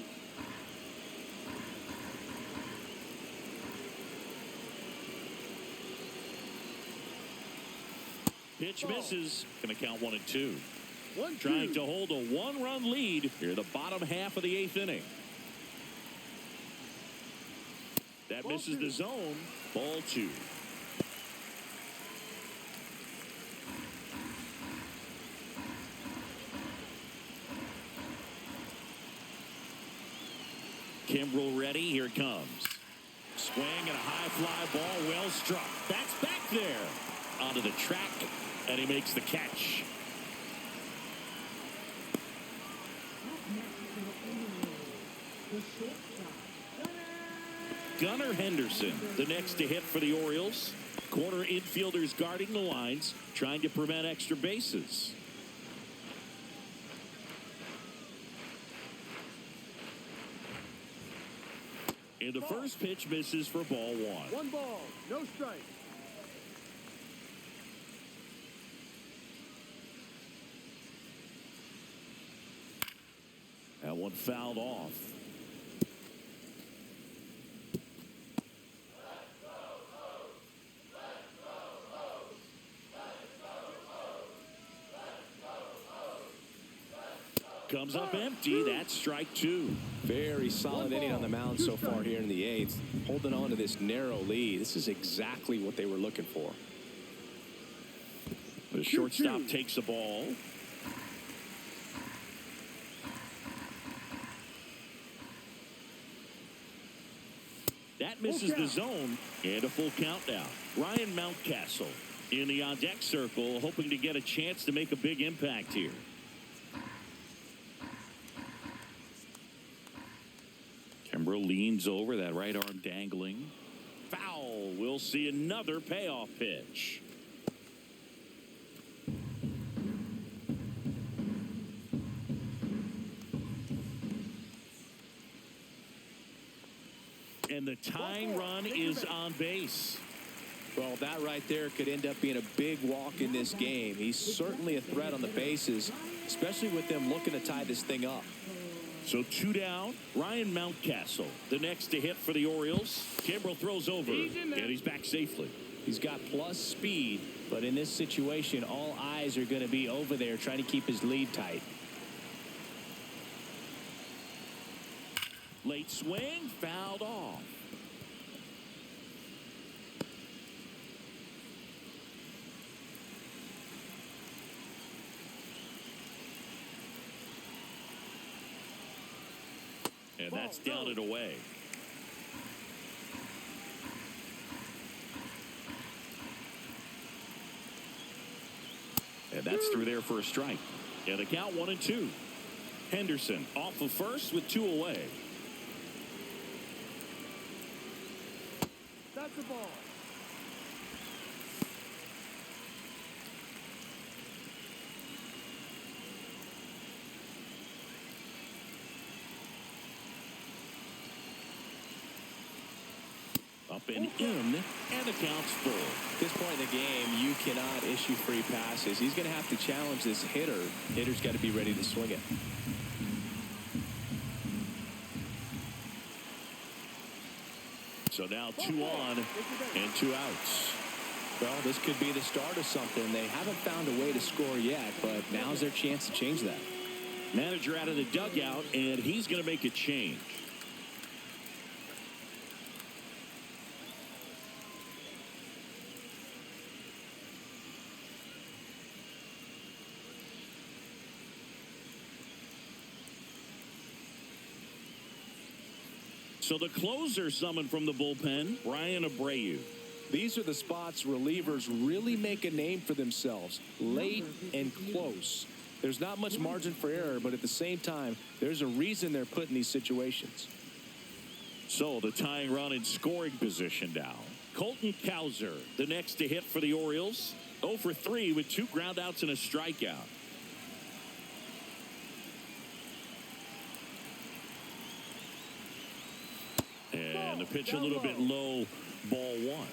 Pitch misses. Going to count 1 and 2. 1-2. Trying to hold a 1-run lead here in the bottom half of the 8th inning. That misses the zone. Ball 2. Kimbrell ready. Here it comes. Swing and a high fly ball. Well struck. That's back there. Onto the track. And he makes the catch. The shortstop, Gunnar Henderson, the next to hit for the Orioles. Corner infielders guarding the lines, trying to prevent extra bases. And the first pitch misses for ball 1. 1 ball, no strike. That one fouled off. Comes up empty. That's strike 2. Very solid inning on the mound so far here in the 8th. Holding on to this narrow lead. This is exactly what they were looking for. The shortstop takes the ball. That misses the zone, and a full count now. Ryan Mountcastle in the on-deck circle, hoping to get a chance to make a big impact here. Kimbrel leans over, that right arm dangling. Foul. We'll see another payoff pitch. And the tying run is on base. Well, that right there could end up being a big walk in this game. He's certainly a threat on the bases, especially with them looking to tie this thing up. So 2 down. Ryan Mountcastle, the next to hit for the Orioles. Kimbrel throws over, and he's back safely. He's got plus speed, but in this situation, all eyes are going to be over there trying to keep his lead tight. Late swing, fouled off. And that's down and away. And that's through there for a strike. And the count 1-2. Henderson off of first with 2 away. That's the ball. Up and in, and the count's full. At this point in the game, you cannot issue free passes. He's going to have to challenge this hitter. Hitter's got to be ready to swing it. So now 2 on and 2 outs. Well, this could be the start of something. They haven't found a way to score yet, but now's their chance to change that. Manager out of the dugout, and he's going to make a change. So the closer summoned from the bullpen, Brian Abreu. These are the spots relievers really make a name for themselves, late and close. There's not much margin for error, but at the same time, there's a reason they're put in these situations. So the tying run in scoring position now. Colton Cowser, the next to hit for the Orioles. 0 for 3 with 2 groundouts and a strikeout. And the pitch a little bit low, ball 1.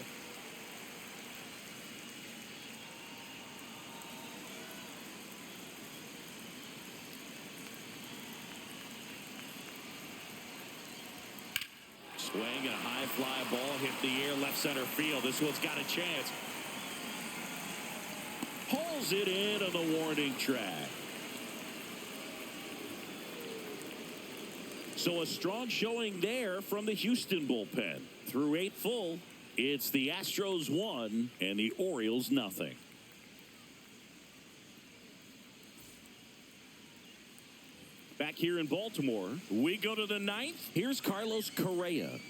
Swing and a high fly ball hit the air left center field. This one's got a chance. Pulls it in on the warning track. So a strong showing there from the Houston bullpen. Through 8 full, it's the Astros 1 and the Orioles nothing. Back here in Baltimore, we go to the 9th. Here's Carlos Correa.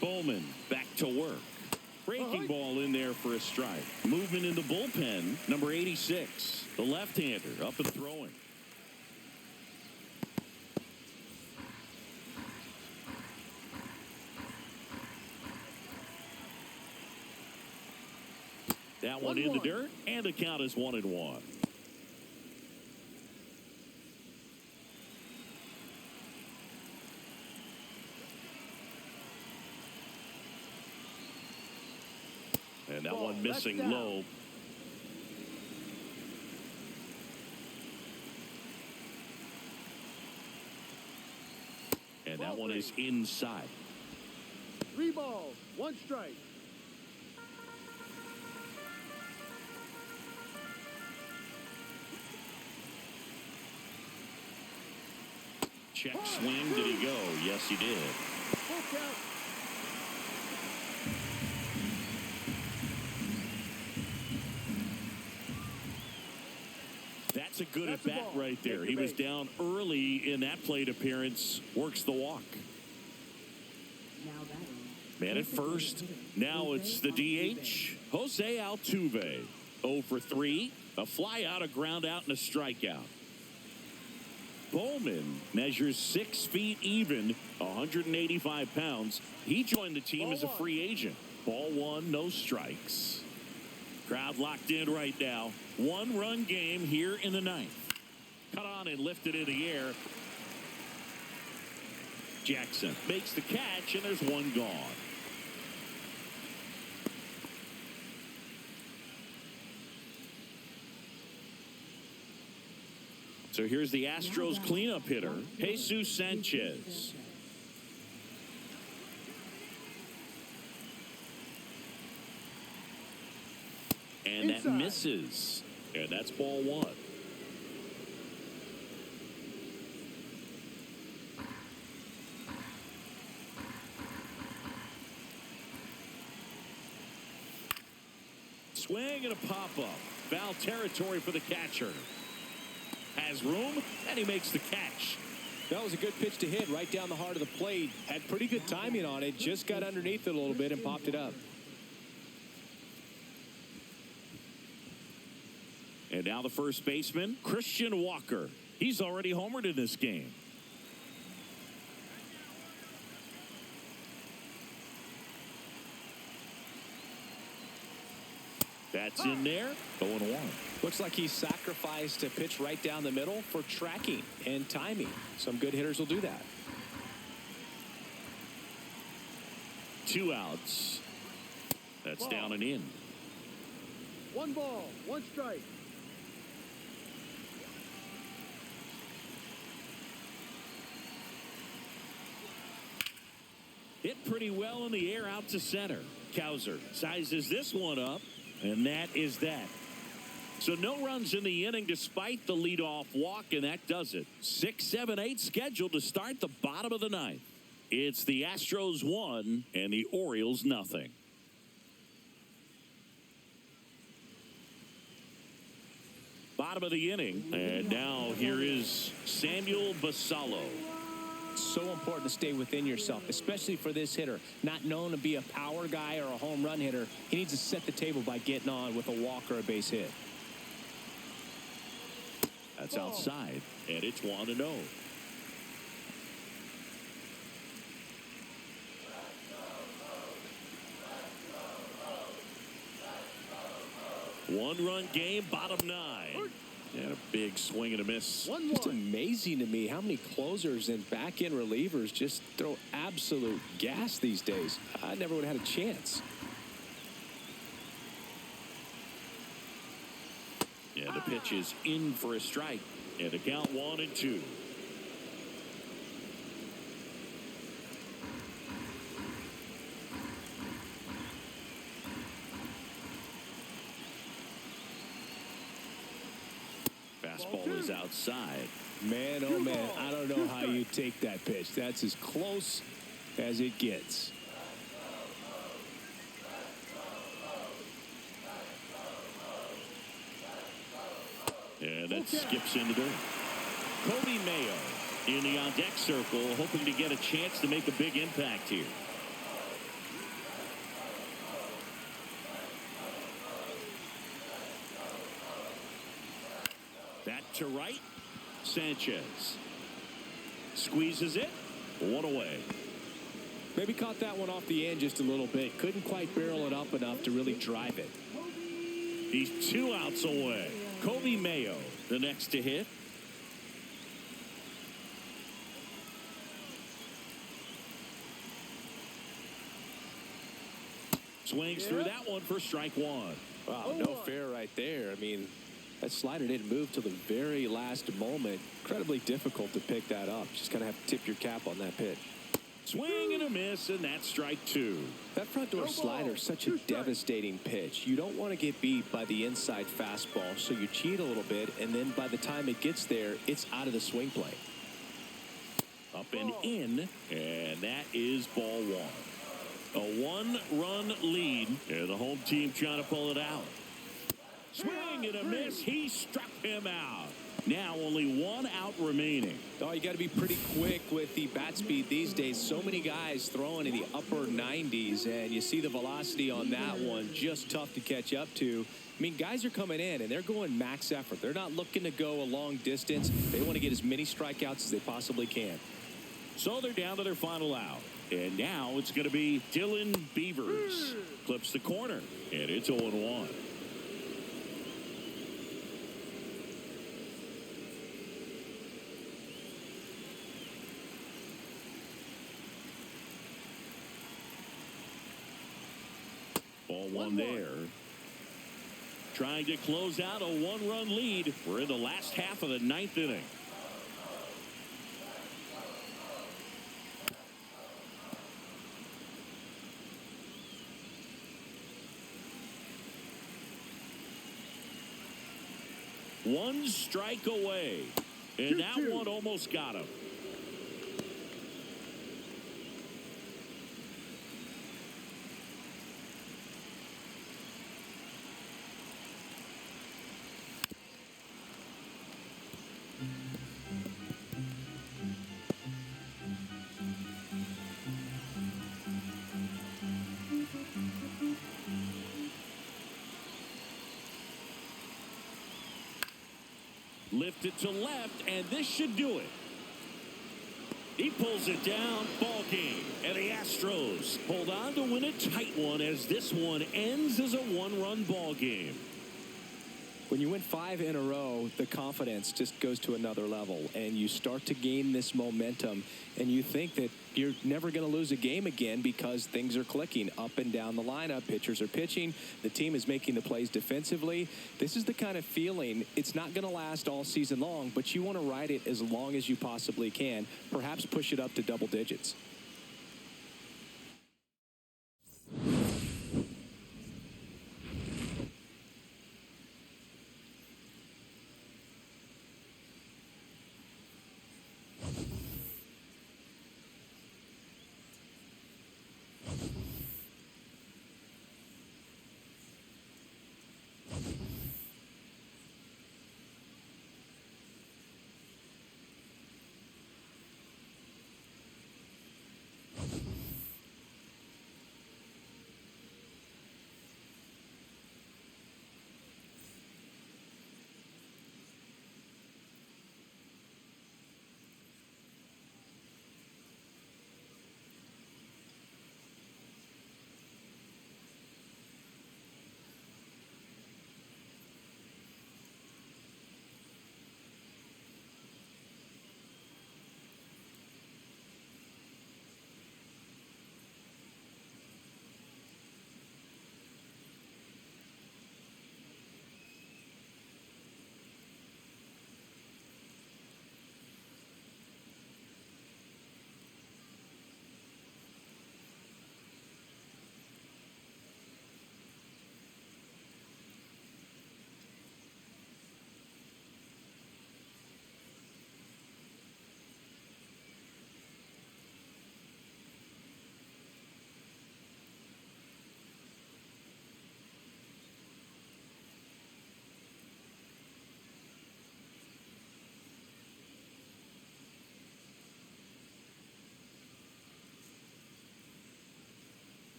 Bowman back to work. Breaking ball in there for a strike. Movement in the bullpen, number 86, the left-hander, up and throwing. That one in the dirt, and the count is 1-1. And that one missing low. And that one is inside. 3 balls, 1 strike. Check swing. Did he go? Yes, he did. Full count. That's a good at bat right there. He was down early in that plate appearance. Works the walk. Now batting. Man at first. Now it's the DH, Jose Altuve. 0 for 3. A fly out, a ground out, and a strikeout. Bowman measures 6 feet even, 185 pounds. He joined the team as a free agent. Ball 1, no strikes. Crowd locked in right now. 1-run game here in the 9th. Cut on and lifted in the air. Jackson makes the catch, and there's one gone. So here's the Astros cleanup hitter, Jesus Sanchez. And that misses. And that's ball 1. Swing and a pop-up. Foul territory for the catcher. Has room, and he makes the catch. That was a good pitch to hit right down the heart of the plate. Had pretty good timing on it. Just got underneath it a little bit and popped it up. And now the first baseman, Christian Walker. He's already homered in this game. That's in there. 0-1. Looks like he sacrificed a pitch right down the middle for tracking and timing. Some good hitters will do that. 2 outs. That's down and in. 1 ball, 1 strike. Hit pretty well in the air out to center. Cowser sizes this one up, and that is that. So no runs in the inning despite the leadoff walk, and that does it. 6, 7, 8 scheduled to start the bottom of the 9th. It's the Astros 1 and the Orioles nothing. Bottom of the inning, and now here is Samuel Basallo. So important to stay within yourself, especially for this hitter. Not known to be a power guy or a home run hitter. He needs to set the table by getting on with a walk or a base hit. That's outside, and it's 1-0. One-run game, bottom 9. And a big swing and a miss. It's amazing to me how many closers and back-end relievers just throw absolute gas these days. I never would have had a chance. And the pitch is in for a strike. And the count 1-2. Fastball is outside. Man, oh man, I don't know how you take that pitch. That's as close as it gets. And that skips in the door. Kobe Mayo in the on-deck circle, hoping to get a chance to make a big impact here. That to right. Sanchez squeezes it. 1 away. Maybe caught that one off the end just a little bit. Couldn't quite barrel it up enough to really drive it. He's 2 outs away. Kobe Mayo, the next to hit. Swings through that one for strike 1. Wow, no fair right there. I mean, that slider didn't move till the very last moment. Incredibly difficult to pick that up. Just kind of have to tip your cap on that pitch. Swing and a miss, and that's strike 2. That front door slider is such a devastating pitch. You don't want to get beat by the inside fastball, so you cheat a little bit, and then by the time it gets there, it's out of the swing plane. Up and in, and that is ball 1. A 1-run lead, and the home team trying to pull it out. Swing and a miss. He struck him out. Now only one out remaining. Oh, you got to be pretty quick with the bat speed these days. So many guys throwing in the upper 90s, and you see the velocity on that one. Just tough to catch up to. I mean, guys are coming in, and they're going max effort. They're not looking to go a long distance. They want to get as many strikeouts as they possibly can. So they're down to their final out. And now it's going to be Dylan Beavers. Clips the corner, and it's 0-1. Ball one there. Trying to close out a one-run lead. We're in the last half of the ninth inning. One strike away. And that one almost got him. Lifted to left, and this should do it. He pulls it down. Ball game. And the Astros hold on to win a tight one as this one ends as a one-run ball game. When you win 5 in a row, the confidence just goes to another level, and you start to gain this momentum, and you think that you're never going to lose a game again because things are clicking up and down the lineup. Pitchers are pitching. The team is making the plays defensively. This is the kind of feeling, it's not going to last all season long, but you want to ride it as long as you possibly can, perhaps push it up to double digits.